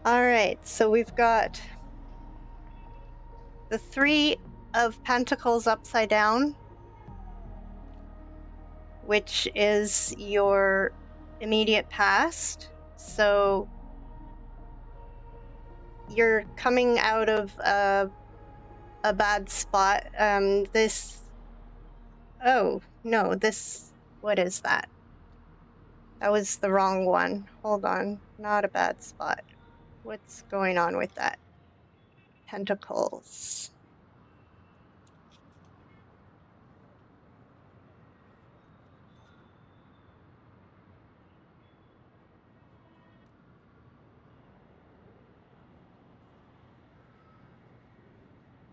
All right, so we've got the 3 of Pentacles upside down, which is your immediate past. So you're coming out of a bad spot. Oh, no, what is that? That was the wrong one. Hold on, not a bad spot. What's going on with that? Pentacles.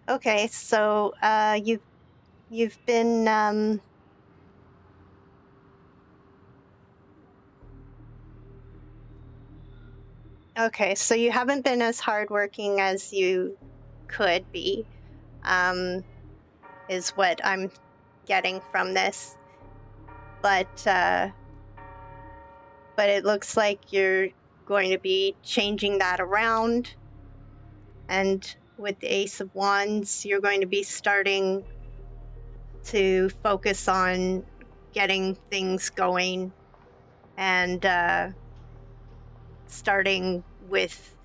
Okay, so you've been okay, so you haven't been as hardworking as you could be, is what I'm getting from this. But it looks like you're going to be changing that around. And with the Ace of Wands, you're going to be starting to focus on getting things going and starting with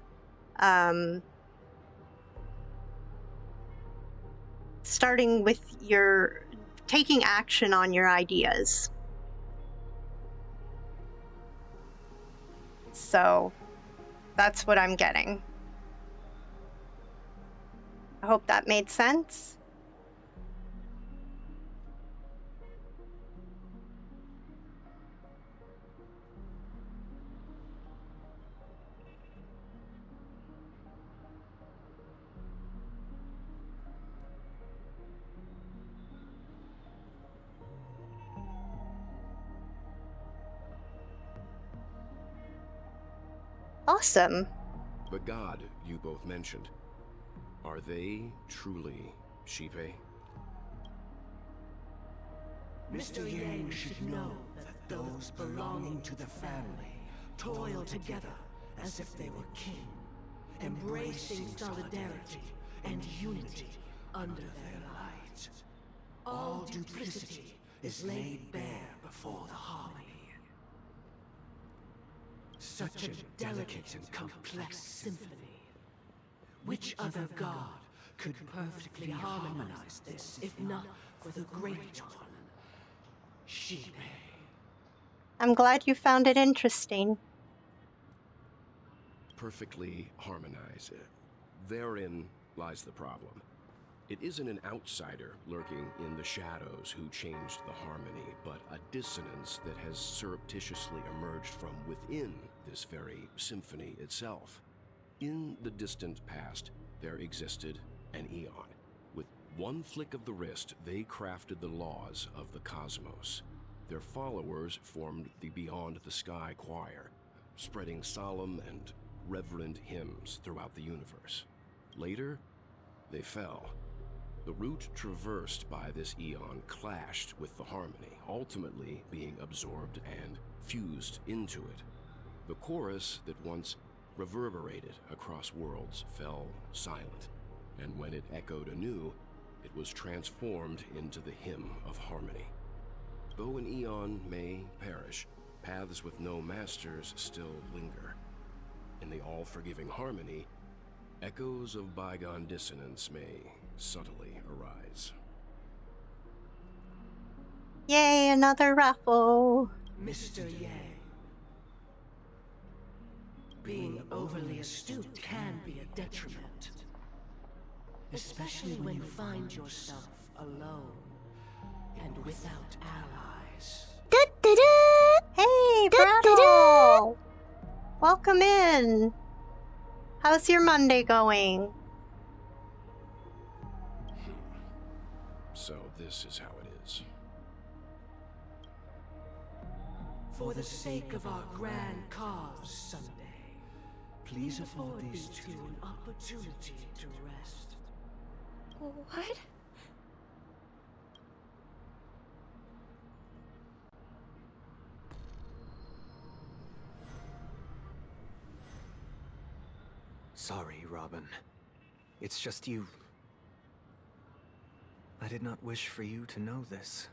your taking action on your ideas. So that's what I'm getting. I hope that made sense. Awesome. The god you both mentioned, are they truly Xipe? Mr. Yang should know that those belonging to the family toil together as if they were kin, embracing solidarity and unity under their light. All duplicity is laid bare before the harmony. Such a delicate and complex symphony. Which other god could perfectly harmonize this, if not for the great one? Xipe. I'm glad you found it interesting. Perfectly harmonized. Therein lies the problem. It isn't an outsider lurking in the shadows who changed the harmony, but a dissonance that has surreptitiously emerged from within this very symphony itself. In the distant past, there existed an Eon. With one flick of the wrist, they crafted the laws of the cosmos. Their followers formed the Beyond the Sky Choir, spreading solemn and reverent hymns throughout the universe. Later, they fell. The route traversed by this Eon clashed with the harmony, ultimately being absorbed and fused into it. The chorus that once reverberated across worlds fell silent, and when it echoed anew, it was transformed into the hymn of harmony. Though an Eon may perish, paths with no masters still linger. In the all-forgiving harmony, echoes of bygone dissonance may subtly arise. Yay, another raffle. Mr. Yang. Being overly astute can be a detriment. Especially when you find yourself alone and without allies. Hey, Brattle! Welcome in. How's your Monday going? So this is how it is. For the sake of our grand cause someday, please afford these two an opportunity to rest. What? Sorry, Robin. It's just you. I did not wish for you to know this.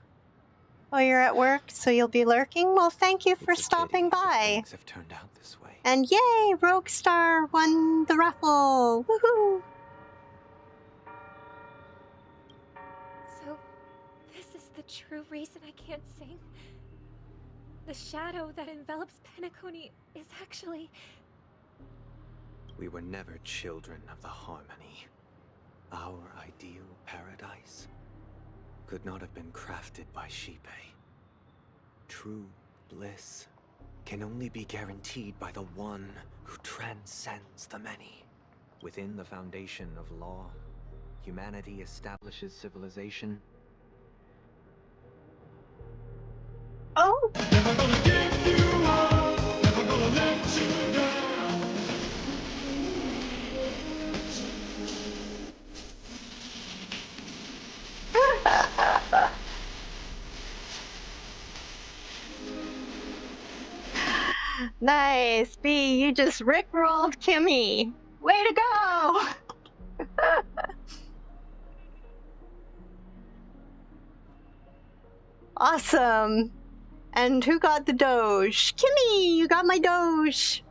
Oh, you're at work, so you'll be lurking? Well, thank you for It's a stopping pity that by. things have turned out this way. And yay, Rogue Star won the raffle! Woohoo! So, this is the true reason I can't sing? The shadow that envelops Penacony is actually... We were never children of the harmony. Our ideal paradise could not have been crafted by Xipe. True bliss can only be guaranteed by the one who transcends the many. Within the foundation of law, humanity establishes civilization. Oh! Never gonna give you up, never gonna let you down. Nice, B, you just rickrolled Kimmy. Way to go! Awesome. And who got the Doge? Kimmy, you got my Doge.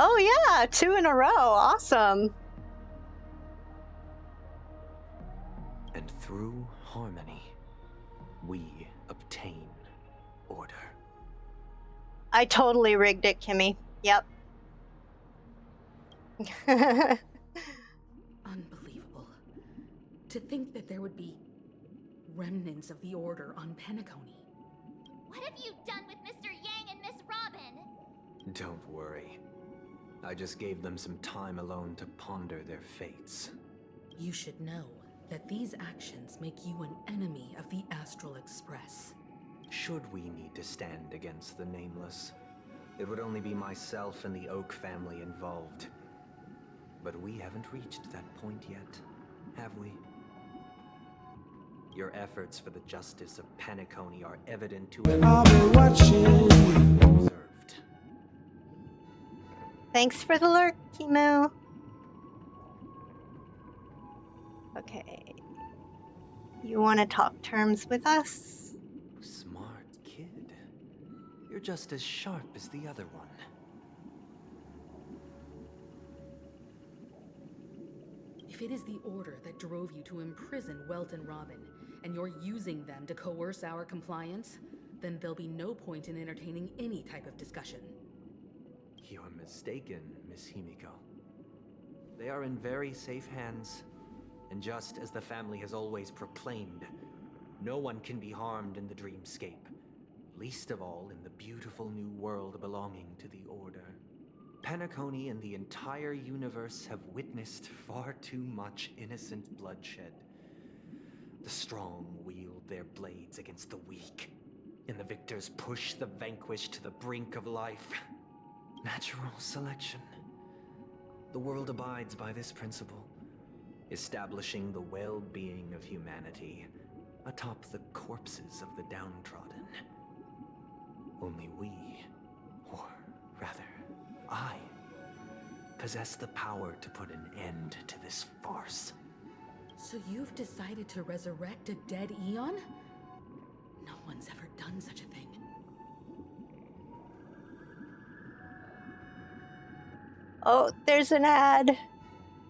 Oh yeah, 2 in a row. Awesome. And through harmony, we obtain order. I totally rigged it, Kimmy. Yep. Unbelievable. To think that there would be remnants of the Order on Penacony. What have you done with Mr. Yang and Miss Robin? Don't worry. I just gave them some time alone to ponder their fates. You should know that these actions make you an enemy of the Astral Express. Should we need to stand against the Nameless, it would only be myself and the Oak family involved. But we haven't reached that point yet, have we? Your efforts for the justice of Penacony are evident to I'll be watching. observed. Thanks for the lurk, Kimu. Okay. You want to talk terms with us? Smart kid. You're just as sharp as the other one. If it is the order that drove you to imprison Welt and Robin, and you're using them to coerce our compliance, then there'll be no point in entertaining any type of discussion. You're mistaken, Miss Himiko. They are in very safe hands, and just as the family has always proclaimed, no one can be harmed in the dreamscape, least of all in the beautiful new world belonging to the Order. Penacony and the entire universe have witnessed far too much innocent bloodshed. The strong wield their blades against the weak, and the victors push the vanquished to the brink of life. Natural selection. The world abides by this principle, establishing the well-being of humanity atop the corpses of the downtrodden. Only we, or rather, I, possess the power to put an end to this farce. So you've decided to resurrect a dead Eon? No one's ever done such a thing. Oh, there's an ad.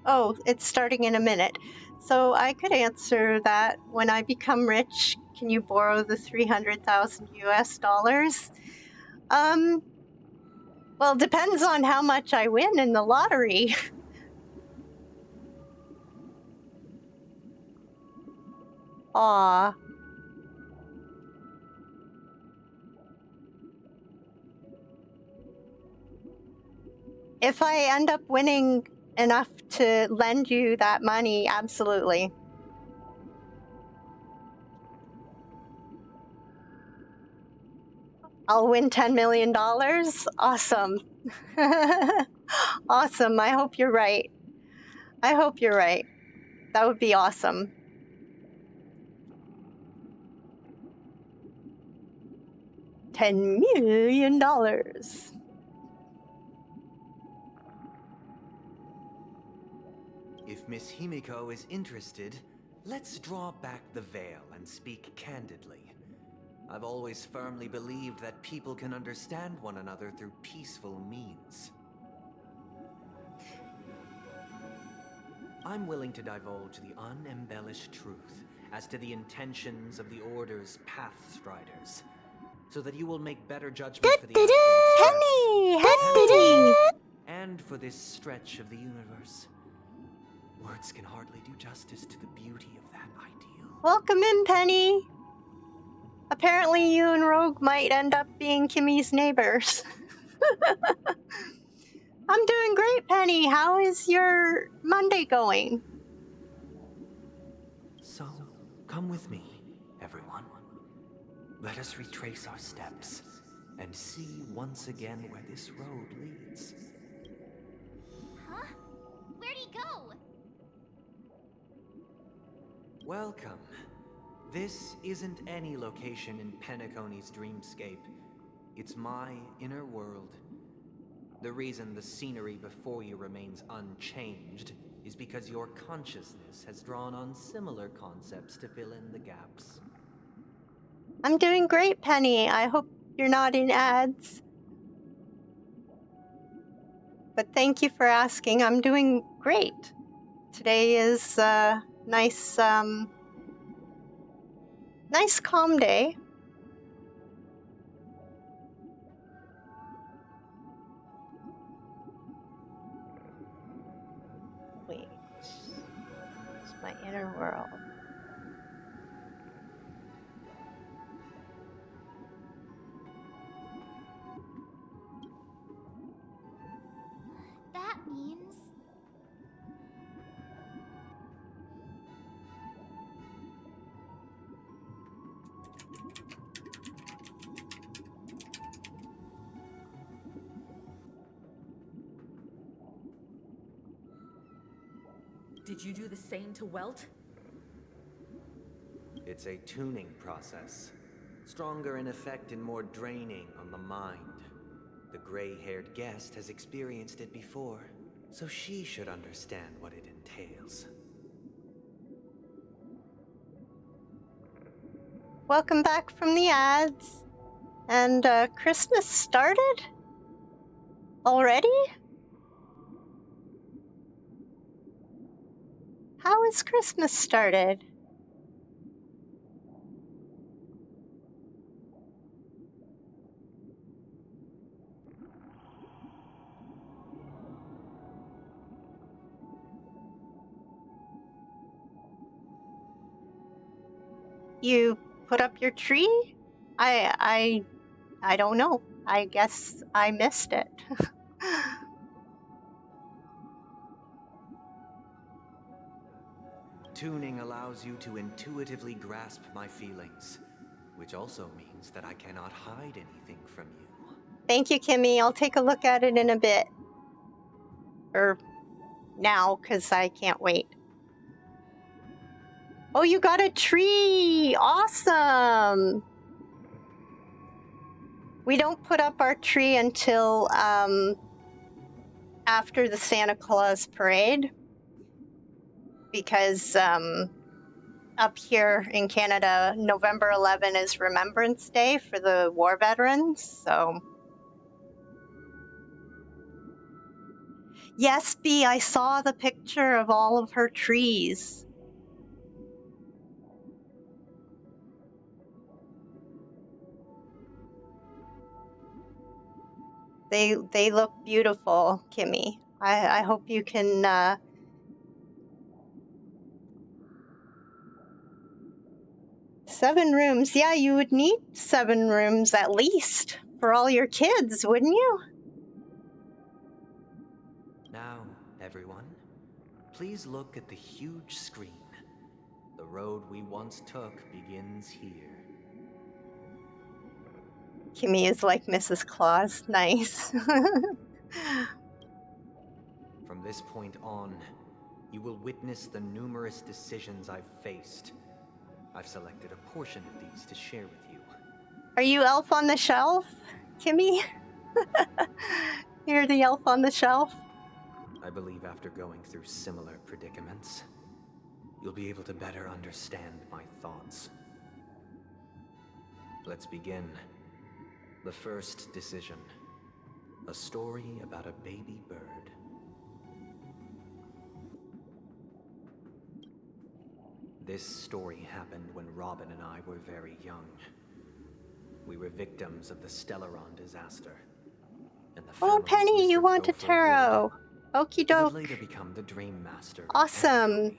Oh, it's starting in a minute. So I could answer that. When I become rich, can you borrow the 300,000 US dollars? Well, depends on how much I win in the lottery. Aw. If I end up winning enough to lend you that money, absolutely. I'll win $10 million? Awesome. Awesome. I hope you're right. I hope you're right. That would be awesome. $10 million. If Miss Himiko is interested, let's draw back the veil and speak candidly. I've always firmly believed that people can understand one another through peaceful means. I'm willing to divulge the unembellished truth as to the intentions of the Order's Pathstriders, so that you will make better judgment for the Penny! Penny! and for this stretch of the universe. Words can hardly do justice to the beauty of that ideal. Welcome in, Penny. Apparently you and Rogue might end up being Kimmy's neighbors. I'm doing great, Penny. How is your Monday going? So, come with me, everyone. Let us retrace our steps and see once again where this road leads. Huh? Where'd he go? Welcome. This isn't any location in Penacony's dreamscape. It's my inner world. The reason the scenery before you remains unchanged is because your consciousness has drawn on similar concepts to fill in the gaps. I'm doing great, Penny. I hope you're not in ads. But thank you for asking. I'm doing great. Today is a nice calm day. Wait, it's my inner world. Did you do the same to Welt? It's a tuning process. Stronger in effect and more draining on the mind. The gray-haired guest has experienced it before, so she should understand what it entails. Welcome back from the ads. And Christmas started? Already? How is Christmas started? You put up your tree? I don't know. I guess I missed it. Tuning allows you to intuitively grasp my feelings, which also means that I cannot hide anything from you. Thank you, Kimmy. I'll take a look at it in a bit. Or now, because I can't wait. Oh, you got a tree! Awesome! We don't put up our tree until after the Santa Claus parade, because up here in Canada, November 11 is Remembrance Day for the war veterans, so... Yes, Bea, I saw the picture of all of her trees. They look beautiful, Kimmy. I hope you can... 7 rooms. Yeah, you would need 7 rooms at least for all your kids, wouldn't you? Now, everyone, please look at the huge screen. The road we once took begins here. Kimmy is like Mrs. Claus. Nice. From this point on, you will witness the numerous decisions I've faced. I've selected a portion of these to share with you. Are you Elf on the Shelf, Kimmy? You're the Elf on the Shelf? I believe after going through similar predicaments, you'll be able to better understand my thoughts. Let's begin. The first decision. A story about a baby bird. This story happened when Robin and I were very young. We were victims of the Stellaron disaster. And the Oh, Penny, Mr. you want a Gopher tarot. Okie Wood, who doke. would later become the Dream Master. Awesome.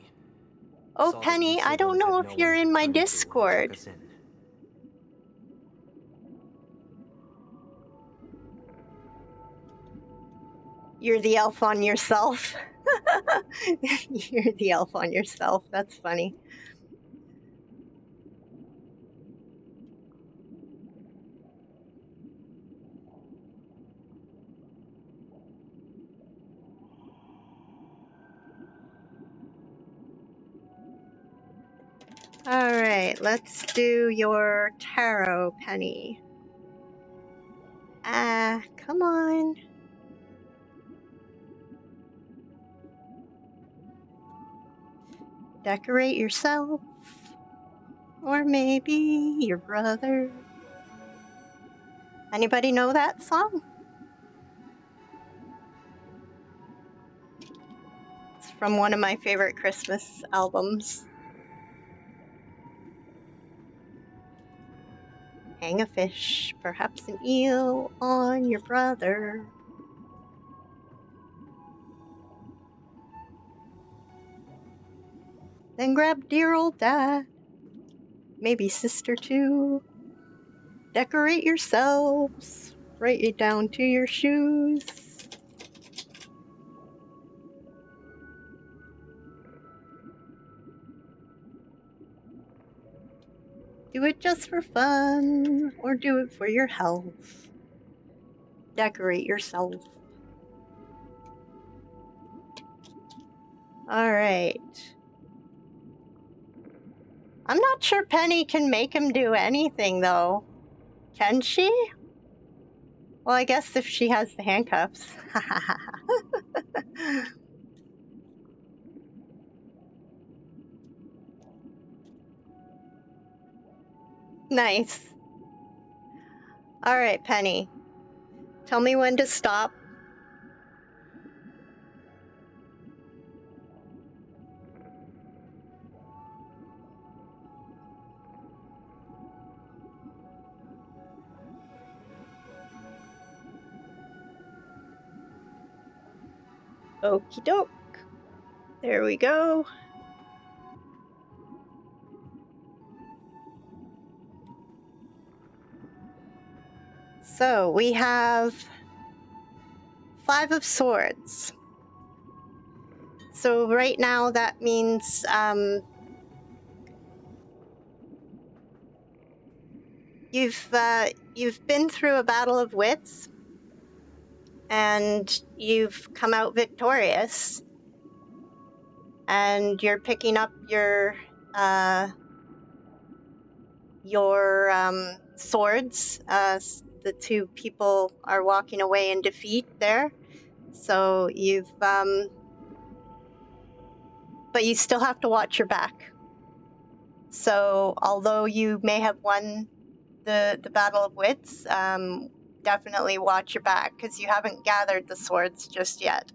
Oh, Penny, I don't know if you're in my Discord. You're the elf on yourself. You're the elf on yourself. That's funny. All right, let's do your tarot, Penny. Come on. Decorate yourself. Or maybe your brother. Anybody know that song? It's from one of my favorite Christmas albums. Hang a fish, perhaps an eel, on your brother. Then grab dear old dad. Maybe sister too. Decorate yourselves. Right it down to your shoes. Do it just for fun, or do it for your health. Decorate yourself. All right. I'm not sure Penny can make him do anything, though. Can she? Well, I guess if she has the handcuffs. Nice. All right, Penny. Tell me when to stop. Okie doke. There we go. So we have 5 of Swords. So right now that means you've been through a battle of wits, and you've come out victorious, and you're picking up your swords. The 2 people are walking away in defeat there. So you've but you still have to watch your back. So although you may have won the battle of wits, definitely watch your back, because you haven't gathered the swords just yet.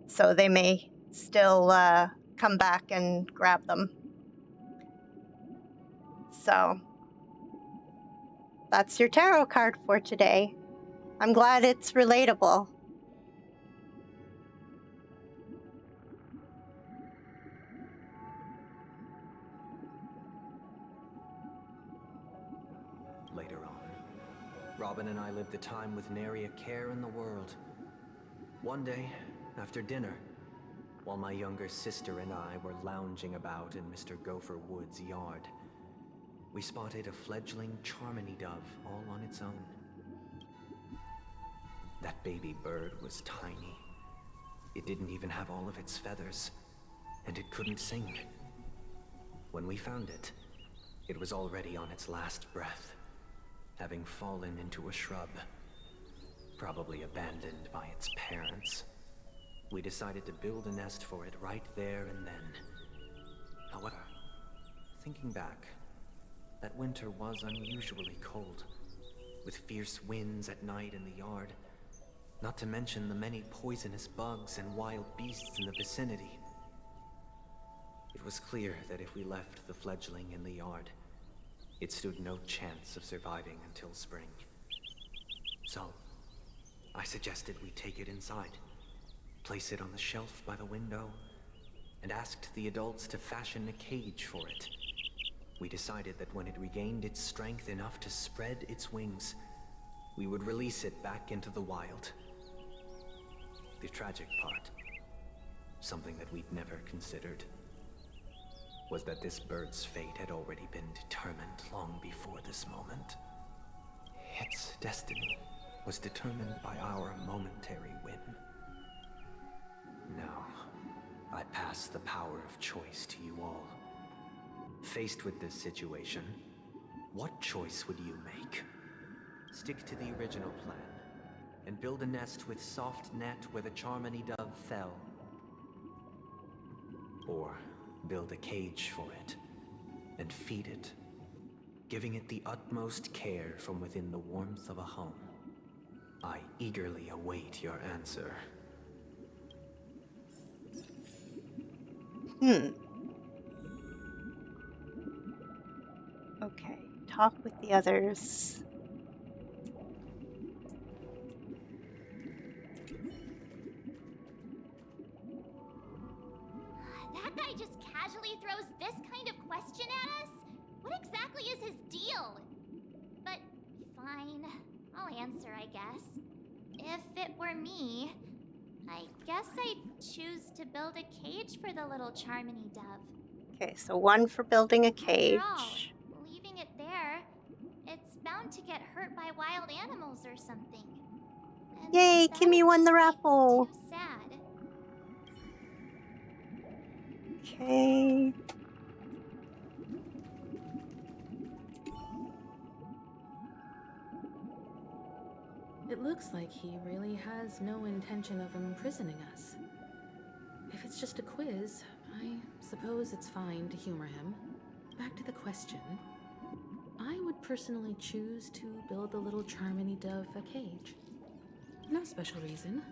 So they may still come back and grab them. So that's your tarot card for today. I'm glad it's relatable. Later on, Robin and I lived a time with nary a care in the world. One day, after dinner, while my younger sister and I were lounging about in Mr. Gopher Wood's yard, we spotted a fledgling Charmony dove all on its own. That baby bird was tiny. It didn't even have all of its feathers, and it couldn't sing. When we found it, it was already on its last breath, having fallen into a shrub, probably abandoned by its parents. We decided to build a nest for it right there and then. However, thinking back, that winter was unusually cold, with fierce winds at night in the yard, not to mention the many poisonous bugs and wild beasts in the vicinity. It was clear that if we left the fledgling in the yard, it stood no chance of surviving until spring. So, I suggested we take it inside, place it on the shelf by the window, and asked the adults to fashion a cage for it. We decided that when it regained its strength enough to spread its wings, we would release it back into the wild. The tragic part, something that we'd never considered, was that this bird's fate had already been determined long before this moment. Its destiny was determined by our momentary whim. Now, I pass the power of choice to you all. Faced with this situation, what choice would you make? Stick to the original plan and build a nest with soft net where the Charmony dove fell. Or build a cage for it and feed it, giving it the utmost care from within the warmth of a home. I eagerly await your answer. Okay, talk with the others. That guy just casually throws this kind of question at us? What exactly is his deal? But fine, I'll answer, I guess. If it were me, I guess I'd choose to build a cage for the little Charmony dove. Okay, so 1 for building a cage. After all, leaving it there, it's bound to get hurt by wild animals or something. And Yay, that Kimmy would won the just be raffle. too sad. Okay. It looks like he really has no intention of imprisoning us. If it's just a quiz, I suppose it's fine to humor him. Back to the question. I would personally choose to build the little Charmony dove a cage. No special reason.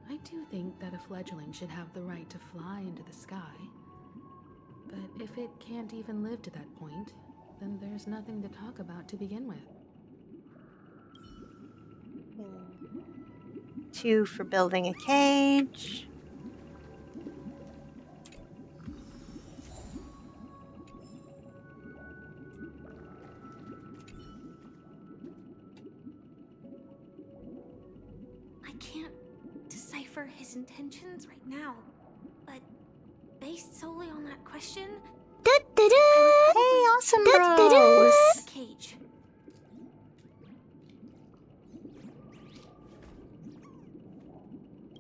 I do think that a fledgling should have the right to fly into the sky. But if it can't even live to that point, then there's nothing to talk about to begin with. 2 for building a cage. I can't decipher his intentions right now, but based solely on that question, Hey, Awesome Bros! a cage.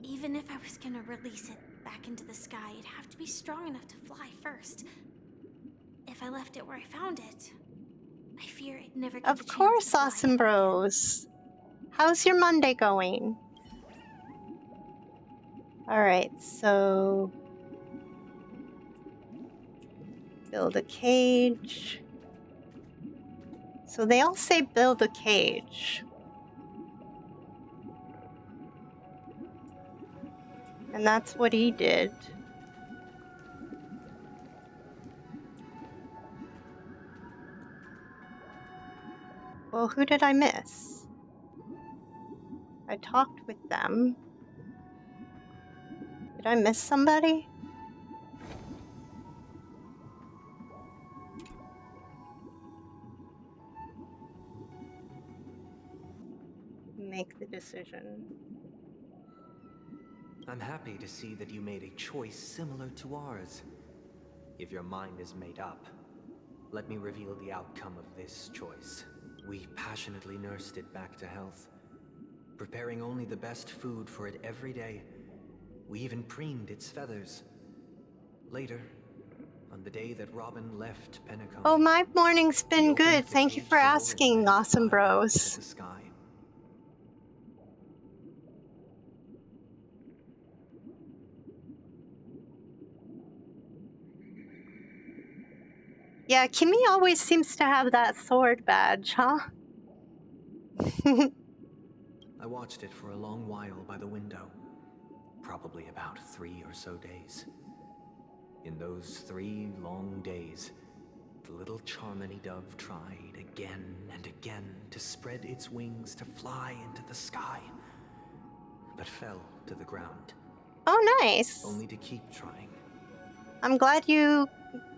Even if I was gonna release it back into the sky, it'd have to be strong enough to fly first. If I left it where I found it, I fear it never get Of the chance course, to fly Awesome ever again. Bros. How's your Monday going? Alright, so... build a cage. So they all say build a cage. And that's what he did. Well, who did I miss? I talked with them. Did I miss somebody? Make the decision. I'm happy to see that you made a choice similar to ours. If your mind is made up, let me reveal the outcome of this choice. We passionately nursed it back to health, preparing only the best food for it every day. We even preened its feathers. Later, on the day that Robin left Penacony, Oh, my morning's we been opened good. the Thank you cage for door and asking, let it Awesome fly up Bros. into the sky. Yeah, Kimmy always seems to have that sword badge, huh? I watched it for a long while by the window, probably about 3 or so days. In those 3 long days, the little Charmony dove tried again and again to spread its wings to fly into the sky, but fell to the ground, Oh, nice. only to keep trying. I'm glad you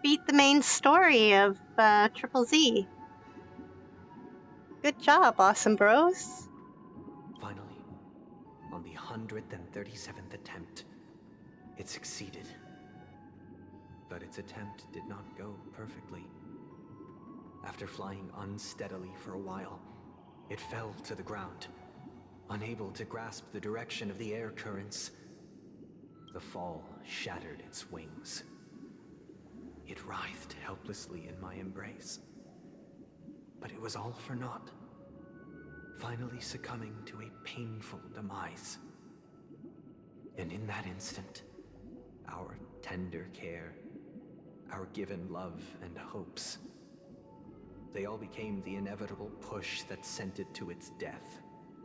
beat the main story of Triple Z. Good job, Awesome Bros. Finally, on the 137th attempt, it succeeded. But its attempt did not go perfectly. After flying unsteadily for a while, it fell to the ground, unable to grasp the direction of the air currents. The fall shattered its wings. It writhed helplessly in my embrace. But it was all for naught, finally succumbing to a painful demise. And in that instant, our tender care, our given love and hopes, they all became the inevitable push that sent it to its death.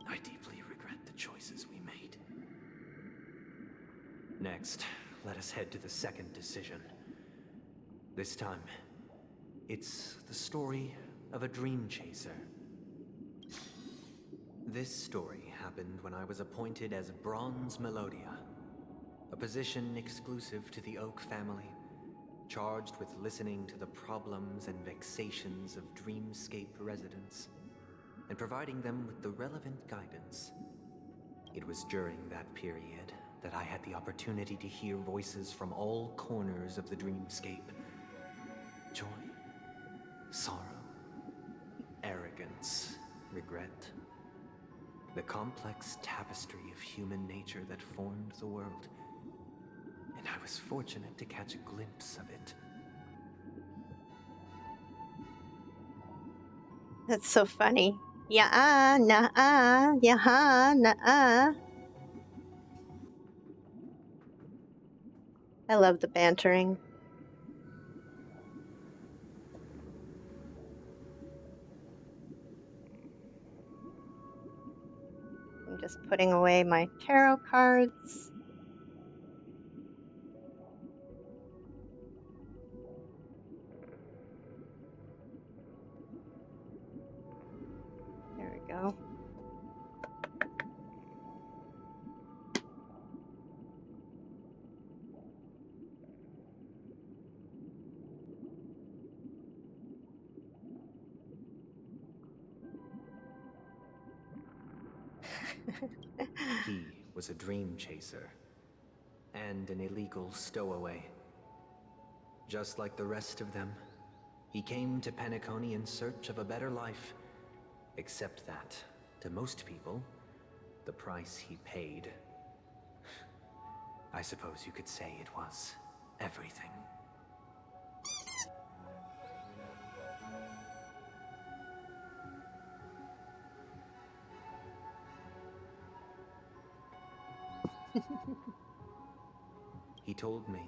I deeply regret the choices we made. Next, let us head to the second decision. This time, it's the story of a dream chaser. This story happened when I was appointed as Bronze Melodia, a position exclusive to the Oak family, charged with listening to the problems and vexations of Dreamscape residents, and providing them with the relevant guidance. It was during that period that I had the opportunity to hear voices from all corners of the Dreamscape. Joy, sorrow, arrogance, regret. The complex tapestry of human nature that formed the world. And and I was fortunate to catch a glimpse of it. That's so funny. Yeah, nah, yeah, nah. I love the bantering. I'm just putting away my tarot cards. There we go. He was a dream chaser and an illegal stowaway. Just like the rest of them, he came to Penacony in search of a better life. Except that, to most people, the price he paid, I suppose you could say it was everything. He told me,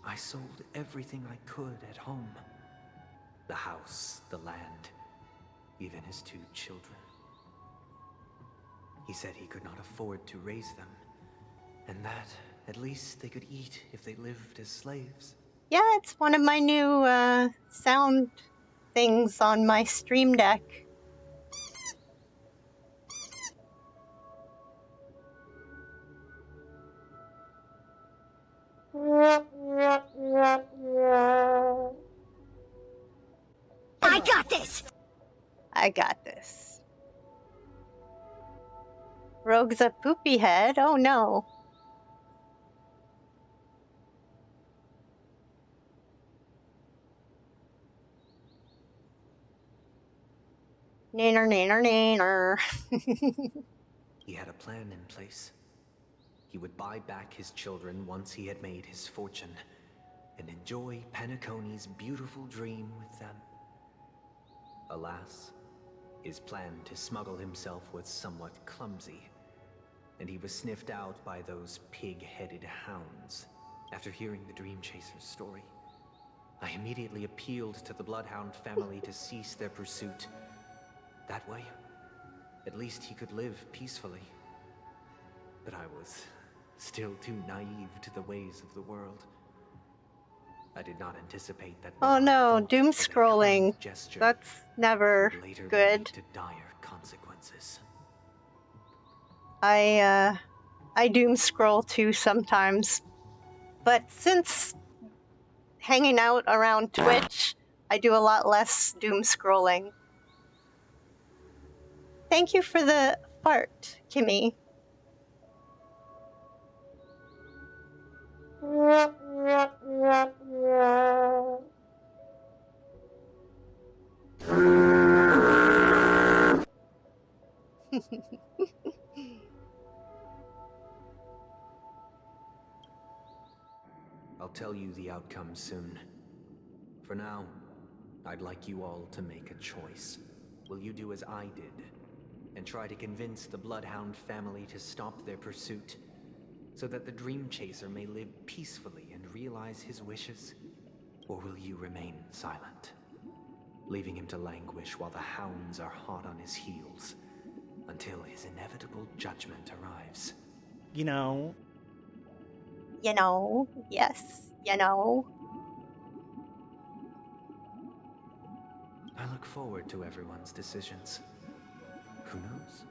I sold everything I could at home. The house, the land, even his 2 children. He said he could not afford to raise them, and that at least they could eat if they lived as slaves. Yeah, it's one of my new sound things on my Stream Deck. I got this! I got this. Rogue's a poopy head? Oh no. Nanner, nanner, nanner. He had a plan in place. He would buy back his children once he had made his fortune, and enjoy Penacony's beautiful dream with them. Alas, his plan to smuggle himself was somewhat clumsy, and he was sniffed out by those pig-headed hounds. After hearing the Dream Chaser's story, I immediately appealed to the Bloodhound family to cease their pursuit. That way, at least he could live peacefully. But I was still too naive to the ways of the world. I did not anticipate that. Oh no, doom scrolling. That's never good. To dire consequences. I doom scroll too sometimes. But since hanging out around Twitch, I do a lot less doom scrolling. Thank you for the fart, Kimmy. I'll tell you the outcome soon. For now, I'd like you all to make a choice. Will you do as I did, and try to convince the Bloodhound family to stop their pursuit, so that the Dream Chaser may live peacefully and realize his wishes? Or will you remain silent, leaving him to languish while the hounds are hot on his heels, until his inevitable judgment arrives? You know, yes, you know. I look forward to everyone's decisions. Who knows?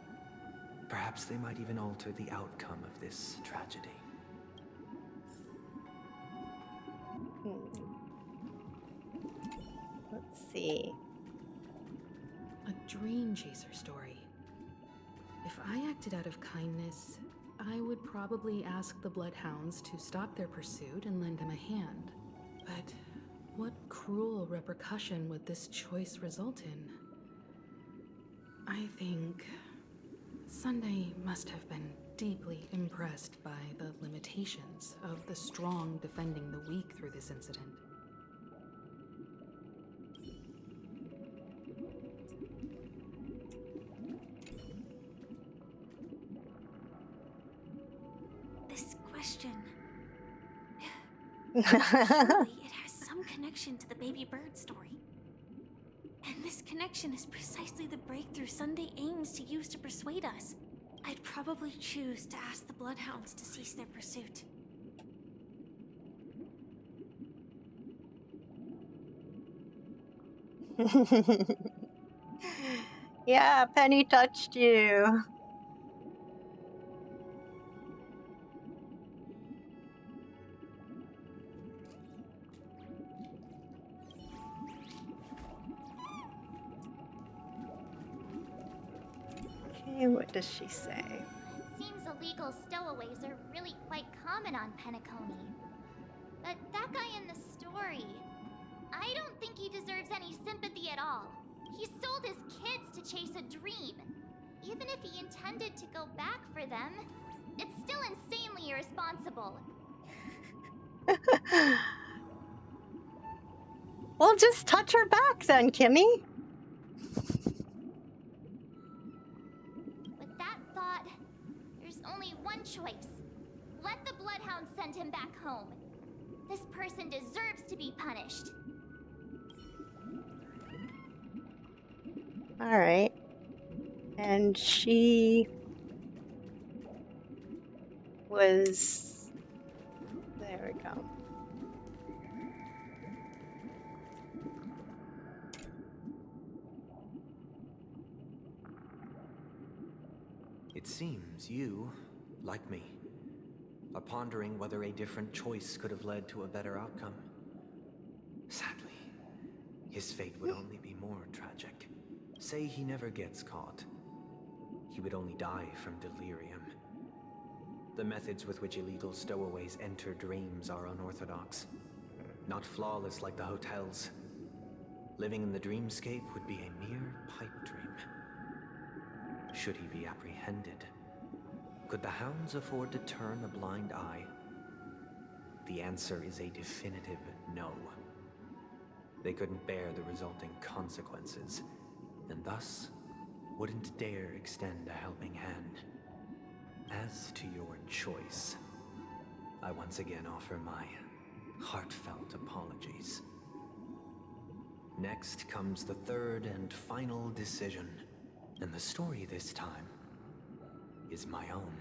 Perhaps they might even alter the outcome of this tragedy. Let's see. A Dream Chaser story. If I acted out of kindness, I would probably ask the Bloodhounds to stop their pursuit and lend them a hand. But what cruel repercussion would this choice result in? I think Sunday must have been deeply impressed by the limitations of the strong defending the weak through this incident. This question. Surely it has some connection to the baby bird story. And this connection is precisely the breakthrough Sunday aims to use to persuade us. I'd probably choose to ask the Bloodhounds to cease their pursuit. Yeah, Penny touched you. Okay, what does she say? It seems illegal stowaways are really quite common on Penacony. But that guy in the story, I don't think he deserves any sympathy at all. He sold his kids to chase a dream. Even if he intended to go back for them, it's still insanely irresponsible. Well, just touch her back then, Kimmy. With that thought, there's only one choice. Let the Bloodhound send him back home. This person deserves to be punished. All right. And she was... There we go. It seems you, like me, are pondering whether a different choice could have led to a better outcome. Sadly, his fate would only be more tragic. Say he never gets caught. He would only die from delirium. The methods with which illegal stowaways enter dreams are unorthodox. Not flawless like the hotels. Living in the dreamscape would be a mere pipe dream. Should he be apprehended? Could the hounds afford to turn a blind eye? The answer is a definitive no. They couldn't bear the resulting consequences, and thus wouldn't dare extend a helping hand. As to your choice, I once again offer my heartfelt apologies. Next comes the third and final decision, and the story this time is my own.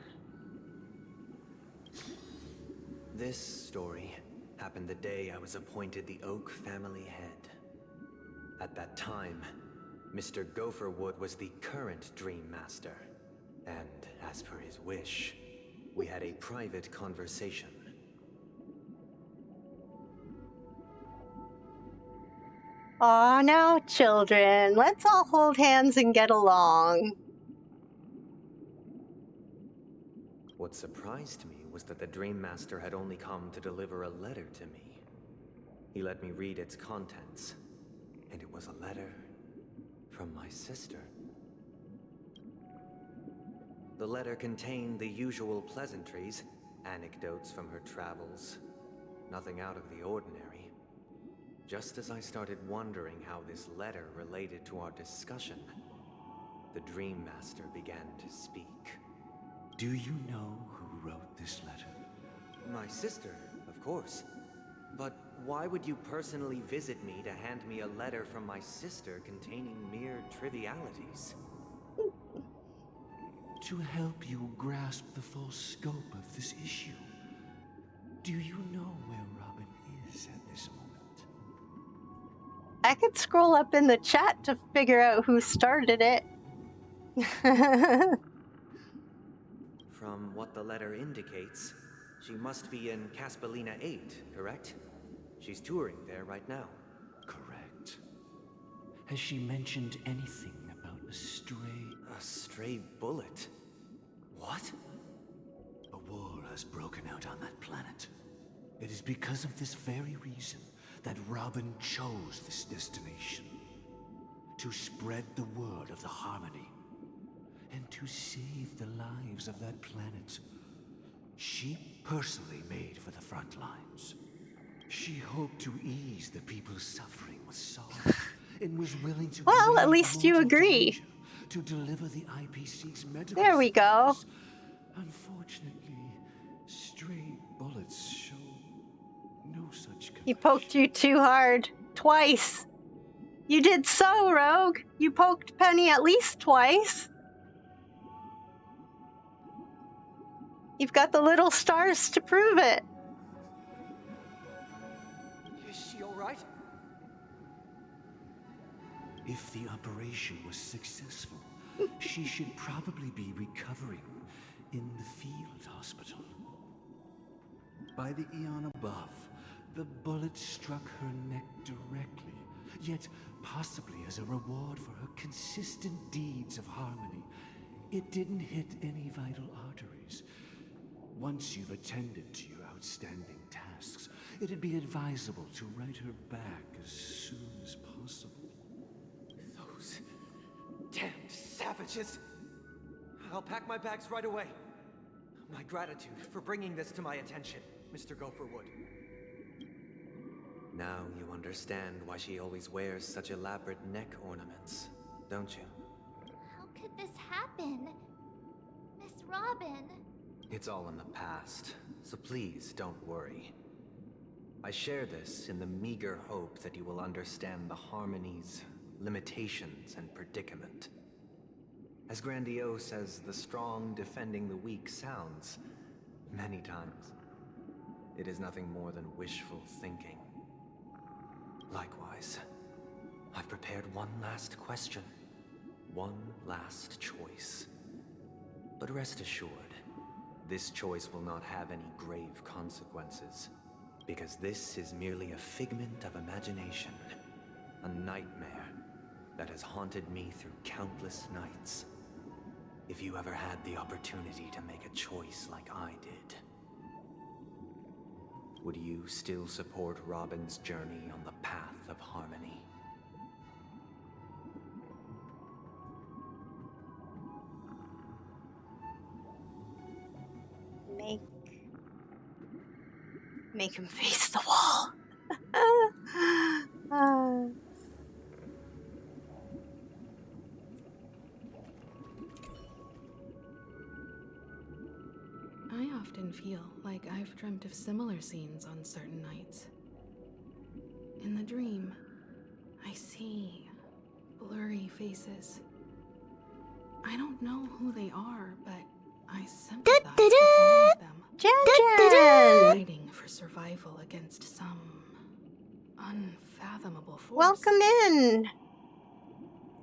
This story happened the day I was appointed the Oak family head. At that time, Mr. Gopherwood was the current Dream Master, and as per his wish, we had a private conversation. Aw, now, children, let's all hold hands and get along. What surprised me was that the Dream Master had only come to deliver a letter to me. He let me read its contents, and it was a letter from my sister. The letter contained the usual pleasantries, anecdotes from her travels, nothing out of the ordinary. Just as I started wondering how this letter related to our discussion, the Dream Master began to speak. Do you know who wrote this letter? My sister, of course. But why would you personally visit me to hand me a letter from my sister containing mere trivialities? To help you grasp the full scope of this issue. Do you know where Robin is at this moment? I could scroll up in the chat to figure out who started it. From what the letter indicates, she must be in Caspelina 8, correct? She's touring there right now. Correct. Has she mentioned anything about a stray... A stray bullet? What? A war has broken out on that planet. It is because of this very reason that Robin chose this destination. To spread the word of the Harmony. and to save the lives of that planet she personally made for the front lines. She hoped to ease the people's suffering with sorrow and was willing to Well, at brave least you mortal agree. danger to deliver the IPC's medical There we go. supplies. Unfortunately, stray bullets show no such He poked connection. you too hard. Twice. You did so, Rogue. You poked Penny at least twice. You've got the little stars to prove it. Is she all right? If the operation was successful, she should probably be recovering in the field hospital. By the eon above, the bullet struck her neck directly, yet possibly as a reward for her consistent deeds of harmony. It didn't hit any vital arteries. Once you've attended to your outstanding tasks, it'd be advisable to write her back as soon as possible. Those damned savages! I'll pack my bags right away. My gratitude for bringing this to my attention, Mr. Gopherwood. Now you understand why she always wears such elaborate neck ornaments, don't you? How could this happen? Miss Robin. It's all in the past, so please don't worry. I share this in the meager hope that you will understand the harmony's limitations and predicament. As grandiose as the strong defending the weak sounds, many times, it is nothing more than wishful thinking. Likewise, I've prepared one last question, one last choice. But rest assured, this choice will not have any grave consequences, because this is merely a figment of imagination, a nightmare that has haunted me through countless nights. If you ever had the opportunity to make a choice like I did, would you still support Robin's journey on the path of harmony? Make him face the wall. I often feel like I've dreamt of similar scenes on certain nights. In the dream, I see blurry faces. I don't know who they are, but I sympathize with all of them. Jan! Fighting for survival against some unfathomable force. Welcome in.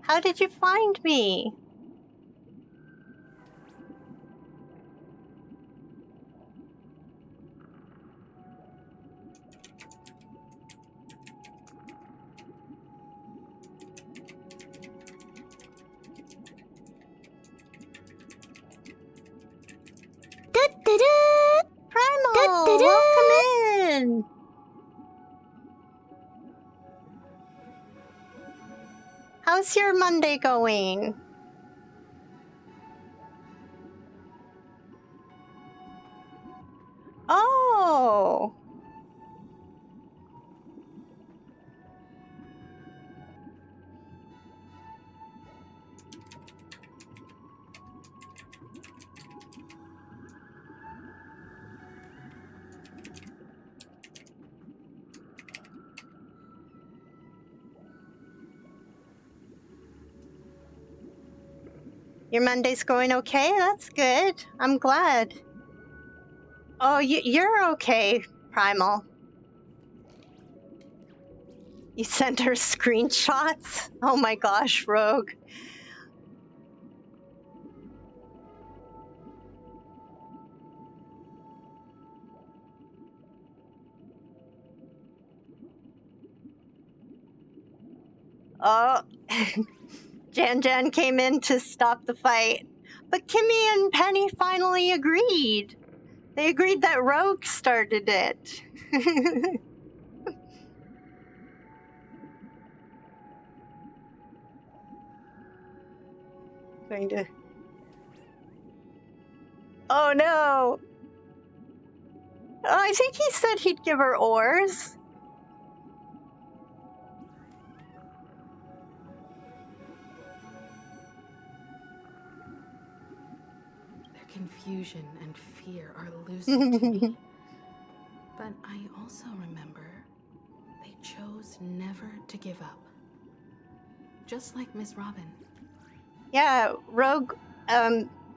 How did you find me? Primal, welcome in. How's your Monday going? Oh. Your Monday's going okay? That's good. I'm glad. Oh, you're okay, Primal. You sent her screenshots? Oh my gosh, Rogue. Oh, Jan came in to stop the fight. But Kimmy and Penny finally agreed. They agreed that Rogue started it. Going to Oh no! Oh, I think he said he'd give her oars. Their confusion and fear are lucid to me. But I also remember they chose never to give up. Just like Miss Robin. Yeah, Rogue,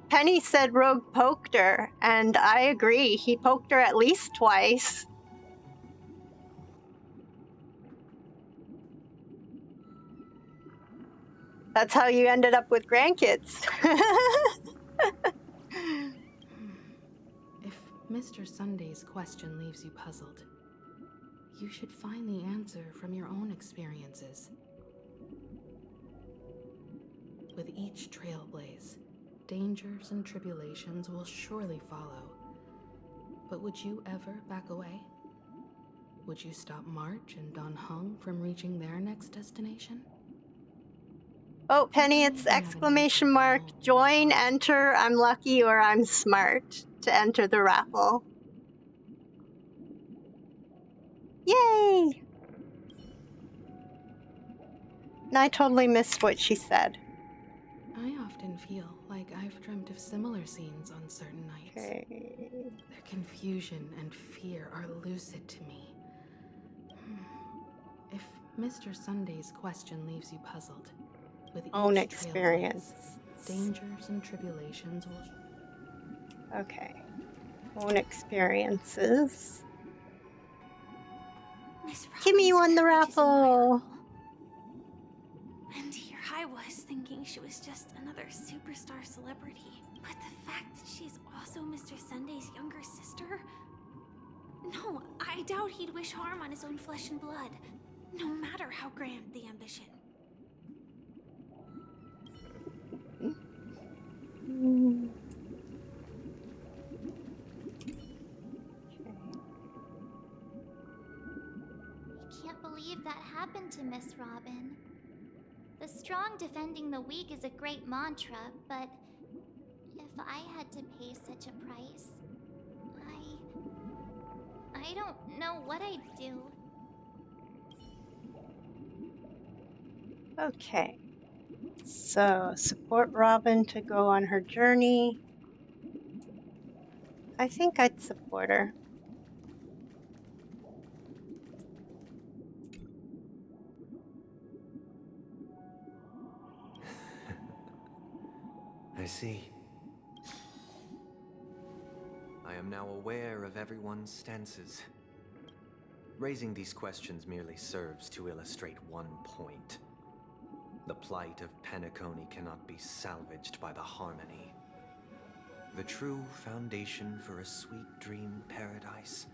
Penny said Rogue poked her, and I agree. He poked her at least twice. That's how you ended up with grandkids. If Mr. Sunday's question leaves you puzzled, you should find the answer from your own experiences. With each trailblaze, dangers and tribulations will surely follow. But would you ever back away? Would you stop March and Don Hung from reaching their next destination? Oh, Penny, it's exclamation mark, join, enter, I'm lucky or I'm smart to enter the raffle. Yay! And I totally missed what she said. I often feel like I've dreamt of similar scenes on certain nights. Okay. Their confusion and fear are lucid to me. If Mr. Sunday's question leaves you puzzled, with Own each experience. trailblaze, dangers and tribulations will... Okay. Own experiences. Kimmy won the raffle! And here I was thinking she was just another superstar celebrity. But the fact that she's also Mr. Sunday's younger sister? No, I doubt he'd wish harm on his own flesh and blood, no matter how grand the ambition. I can't believe that happened to Miss Robin. The strong defending the weak is a great mantra, but if I had to pay such a price, I don't know what I'd do. Okay. So, support Robin to go on her journey. I think I'd support her. I see. I am now aware of everyone's stances. Raising these questions merely serves to illustrate one point. The plight of Penacony cannot be salvaged by the Harmony. The true foundation for a sweet dream paradise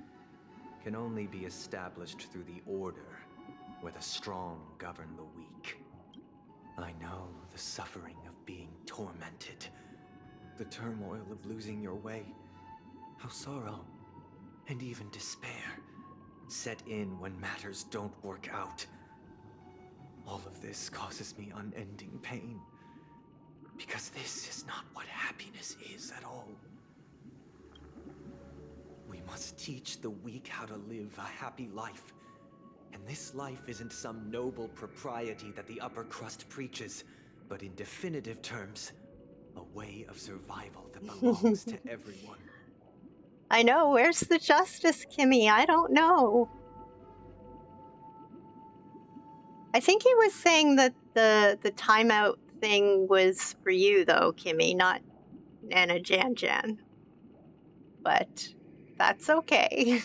can only be established through the order, where the strong govern the weak. I know the suffering of being tormented, the turmoil of losing your way, how sorrow and even despair set in when matters don't work out. All of this causes me unending pain, because this is not what happiness is at all. We must teach the weak how to live a happy life. And this life isn't some noble propriety that the upper crust preaches, but in definitive terms, a way of survival that belongs to everyone. I know, where's the justice, Kimmy? I don't know. I think he was saying that the timeout thing was for you, though, Kimmy, not Nana Jan Jan. But that's okay.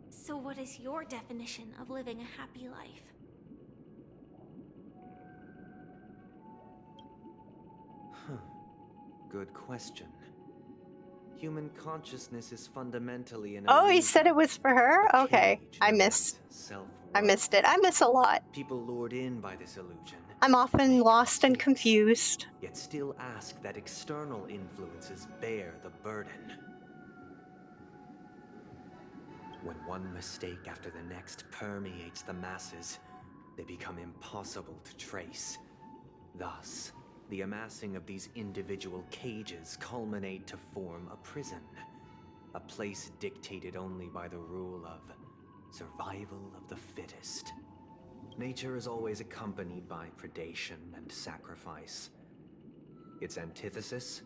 So what is your definition of living a happy life? Good question. Human consciousness is fundamentally an Oh, he illusion, said it was for her? a Okay, cage I that missed. lacks self-worth. I missed it. I miss a lot. People lured in by this illusion, I'm often lost and confused. yet still ask that external influences bear the burden. When one mistake after the next permeates the masses, they become impossible to trace. Thus, the amassing of these individual cages culminate to form a prison. A place dictated only by the rule of survival of the fittest. Nature is always accompanied by predation and sacrifice. Its antithesis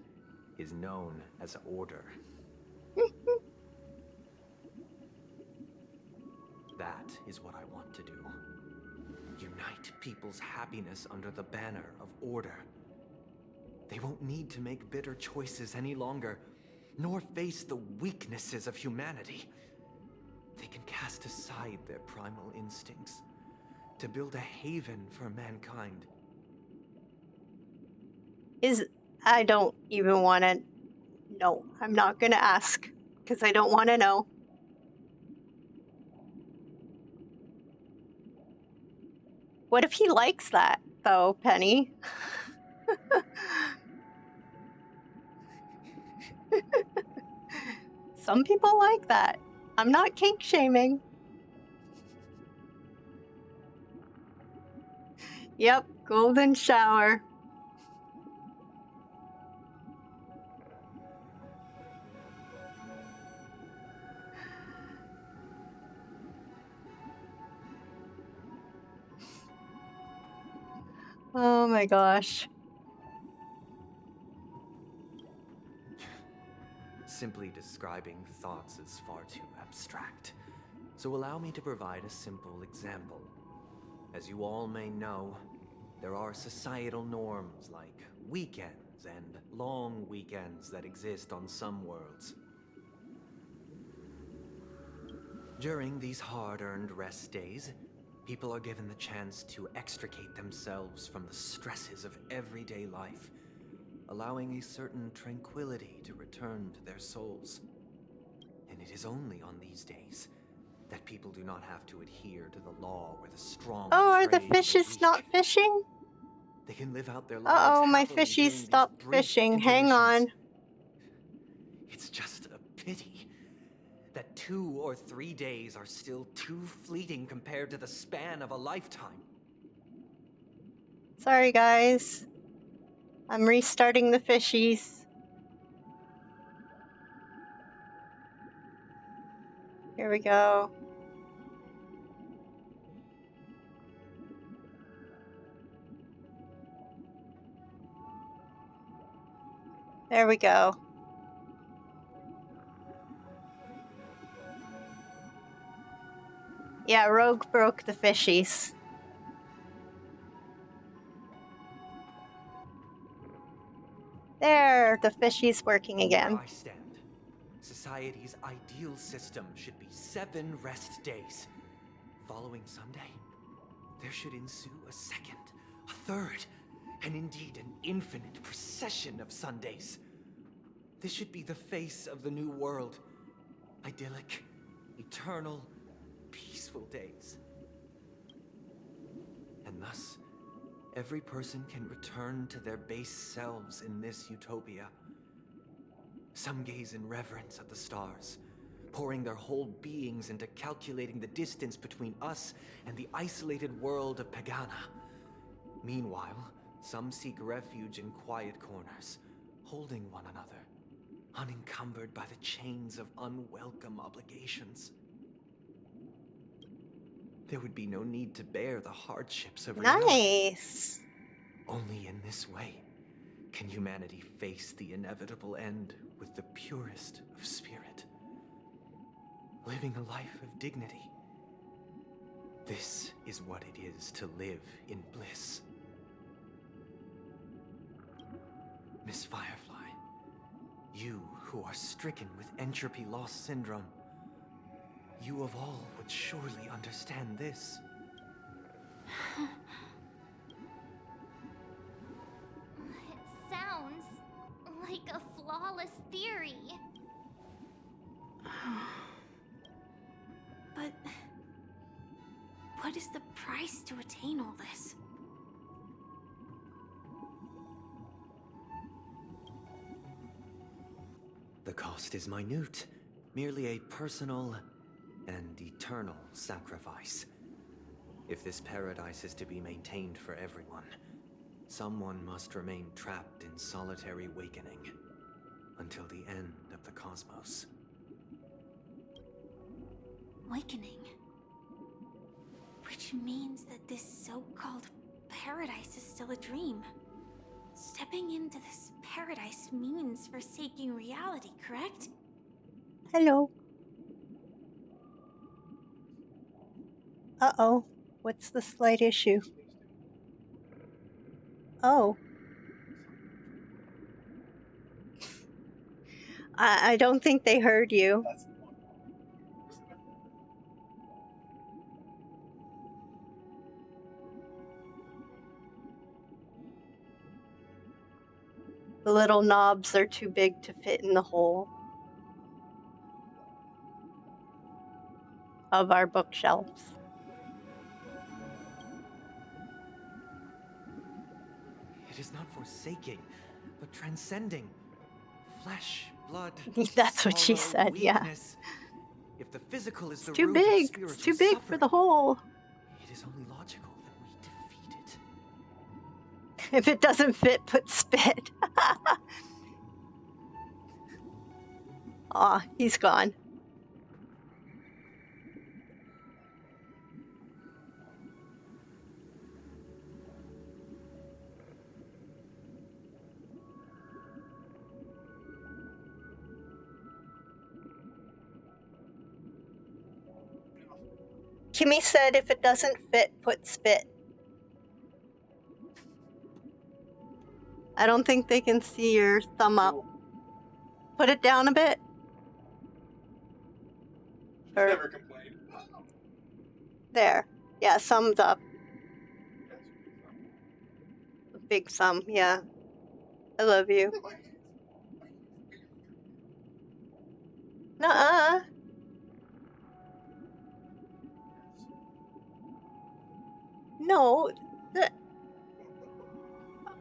is known as order. That is what I want to do. Unite people's happiness under the banner of order. They won't need to make bitter choices any longer, nor face the weaknesses of humanity. They can cast aside their primal instincts to build a haven for mankind. I don't even want to know. I'm not going to ask because I don't want to know. What if he likes that, though, Penny? Some people like that. I'm not kink shaming. Yep, golden shower. Oh my gosh. Simply describing thoughts is far too abstract, so allow me to provide a simple example. As you all may know, there are societal norms like weekends and long weekends that exist on some worlds. During these hard-earned rest days, people are given the chance to extricate themselves from the stresses of everyday life, allowing a certain tranquility to return to their souls. And it is only on these days that people do not have to adhere to the law where the strong. Oh, are the fishes not fishing? They can live out their lives. Uh-oh, my fishies stopped fishing. Hang on. It's just a pity that 2 or 3 days are still too fleeting compared to the span of a lifetime. Sorry, guys. I'm restarting the fishies. Here we go. There we go. Yeah, Rogue broke the fishies. There, the fishies working again. Where I stand, society's ideal system should be 7 rest days. Following Sunday, there should ensue a second, a third, and indeed an infinite procession of Sundays. This should be the face of the new world. Idyllic, eternal, peaceful days. And thus, every person can return to their base selves in this utopia. Some gaze in reverence at the stars, pouring their whole beings into calculating the distance between us and the isolated world of Pagana. Meanwhile, some seek refuge in quiet corners, holding one another, unencumbered by the chains of unwelcome obligations. There would be no need to bear the hardships of reality. Nice. Only in this way can humanity face the inevitable end with the purest of spirit, living a life of dignity. This is what it is to live in bliss. Miss Firefly, you who are stricken with entropy loss syndrome, you of all would surely understand this. It sounds like a flawless theory. But what is the price to attain all this? The cost is minute, merely a personal and eternal sacrifice. If this paradise is to be maintained for everyone, Someone must remain trapped in solitary awakening until the end of the cosmos. Awakening. Which means that this so-called paradise is still a dream. Stepping into this paradise means forsaking reality, correct? Hello. Uh-oh. What's the slight issue? Oh. I don't think they heard you. The little knobs are too big to fit in the hole of our bookshelves. It is not forsaking, but transcending. Flesh, blood, That's what she sorrow, said, yeah. weakness. If the physical is the Too root of big. spiritual It's too big for suffering, the hole. it is only logical that we defeat it. If it doesn't fit, put spit. Aw, he's gone. Kimmy said if it doesn't fit, put spit. I don't think they can see your thumb up. Put it down a bit. Or Never complained. there. Yeah, thumbs up. Big thumb, yeah. I love you. Nuh-uh. No.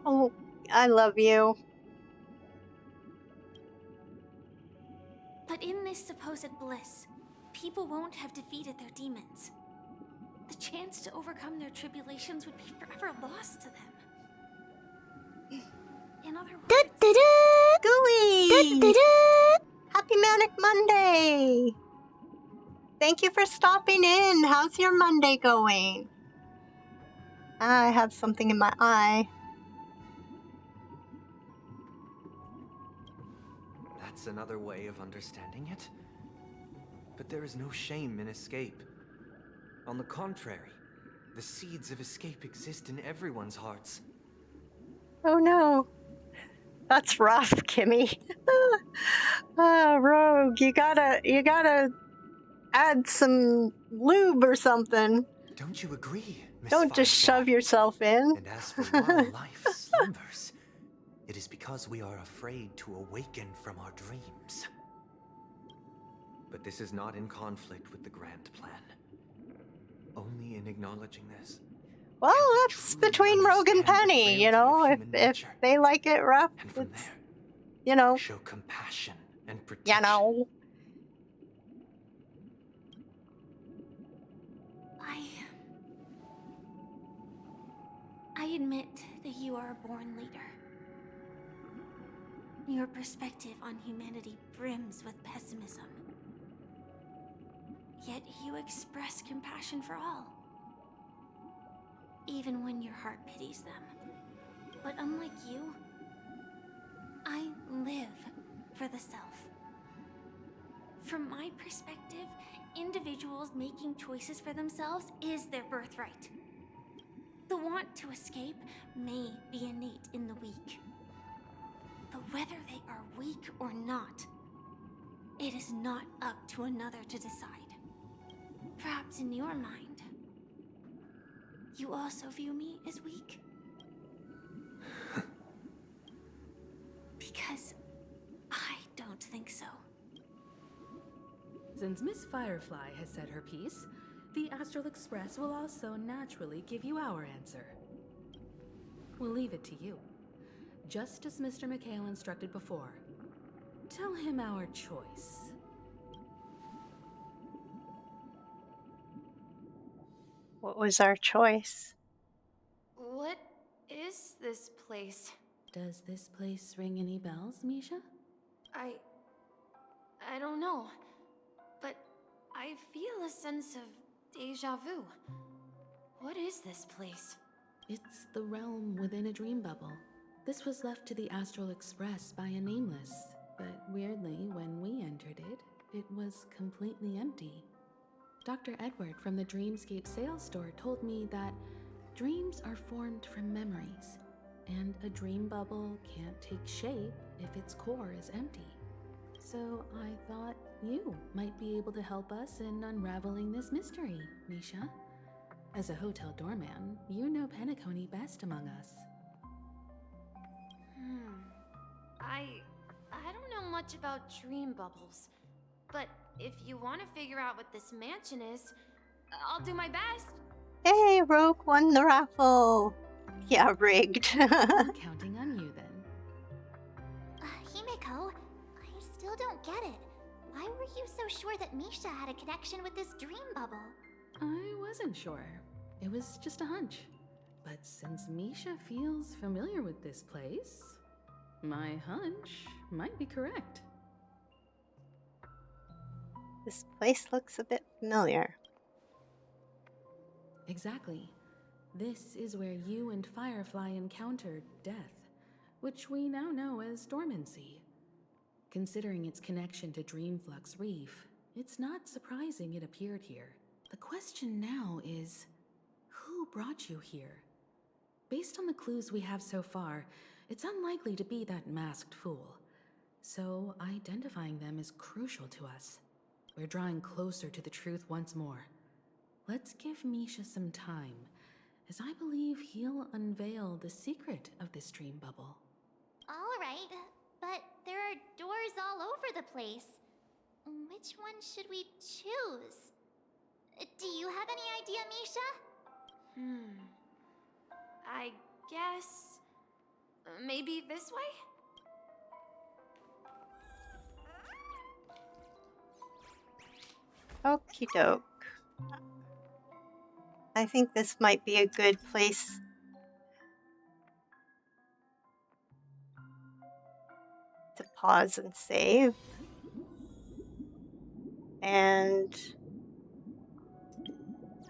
Oh, I love you. But in this supposed bliss, people won't have defeated their demons. The chance to overcome their tribulations would be forever lost to them. In other words... Gooey! Happy Manic Monday! Thank you for stopping in. How's your Monday going? I have something in my eye. That's another way of understanding it. But there is no shame in escape. On the contrary, the seeds of escape exist in everyone's hearts. Oh no. That's rough, Kimmy. Rogue, you gotta add some lube or something. Don't you agree, Miss Don't just shove yourself in. And as for why life slumbers, it is because we are afraid to awaken from our dreams. But this is not in conflict with the grand plan. Only in acknowledging this. Well, that's between Rogue and Penny, you know. If they like it rough, it's, you know. Show compassion and protection. You know. I admit that you are a born leader. Your perspective on humanity brims with pessimism. Yet you express compassion for all. Even when your heart pities them. But unlike you, I live for the self. From my perspective, individuals making choices for themselves is their birthright. The want to escape may be innate in the weak. But whether they are weak or not, it is not up to another to decide. Perhaps in your mind, you also view me as weak? Because I don't think so. Since Miss Firefly has said her piece, the Astral Express will also naturally give you our answer. We'll leave it to you. Just as Mr. McHale instructed before. Tell him our choice. What was our choice? What is this place? Does this place ring any bells, Misha? I don't know, but I feel a sense of deja vu. What is this place? It's the realm within a dream bubble. This was left to the Astral Express by a nameless, but weirdly, when we entered it, it was completely empty. Dr. Edward from the Dreamscape sales store told me that dreams are formed from memories, and a dream bubble can't take shape if its core is empty. So I thought you might be able to help us in unraveling this mystery, Misha. As a hotel doorman, you know Penacony best among us. I don't know much about dream bubbles, but if you want to figure out what this mansion is, I'll do my best. Hey, Rogue won the raffle. Yeah, rigged. I'm counting on you then. Himeko, I still don't get it. Why were you so sure that Misha had a connection with this dream bubble? I wasn't sure. It was just a hunch. But since Misha feels familiar with this place, my hunch might be correct. This place looks a bit familiar. Exactly. This is where you and Firefly encountered death, which we now know as dormancy. Considering its connection to Dreamflux Reef, it's not surprising it appeared here. The question now is, who brought you here? Based on the clues we have so far, it's unlikely to be that masked fool. So identifying them is crucial to us. We're drawing closer to the truth once more. Let's give Misha some time, as I believe he'll unveil the secret of this dream bubble. All right, but there are doors all over the place. Which one should we choose? Do you have any idea, Misha? I guess... maybe this way? Okie doke. I think this might be a good place to pause and save. And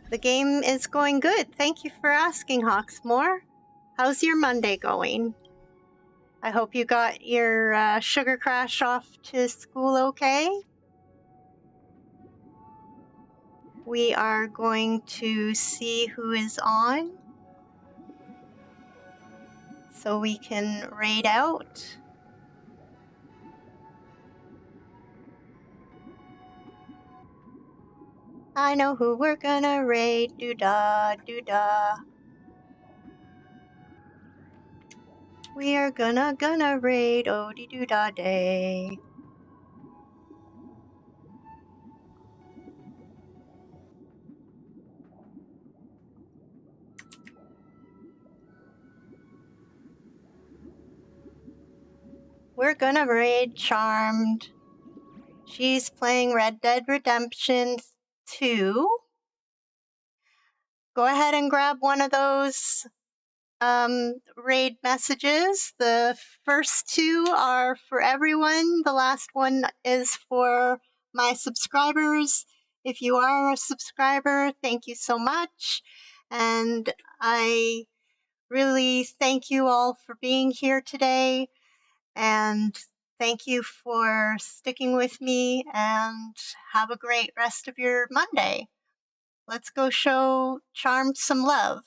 the game is going good. Thank you for asking, Hawksmoor. How's your Monday going? I hope you got your sugar crash off to school okay. We are going to see who is on so we can raid out. I know who we're gonna raid. Doo-dah, doo-dah. We are gonna raid Oh-dee-doo-dah day. We're gonna raid Charmed. She's playing Red Dead Redemption 2. Go ahead and grab one of those raid messages. The first two are for everyone. The last one is for my subscribers. If you are a subscriber, thank you so much. And I really thank you all for being here today. And thank you for sticking with me, and have a great rest of your Monday. Let's go show Charmed some love.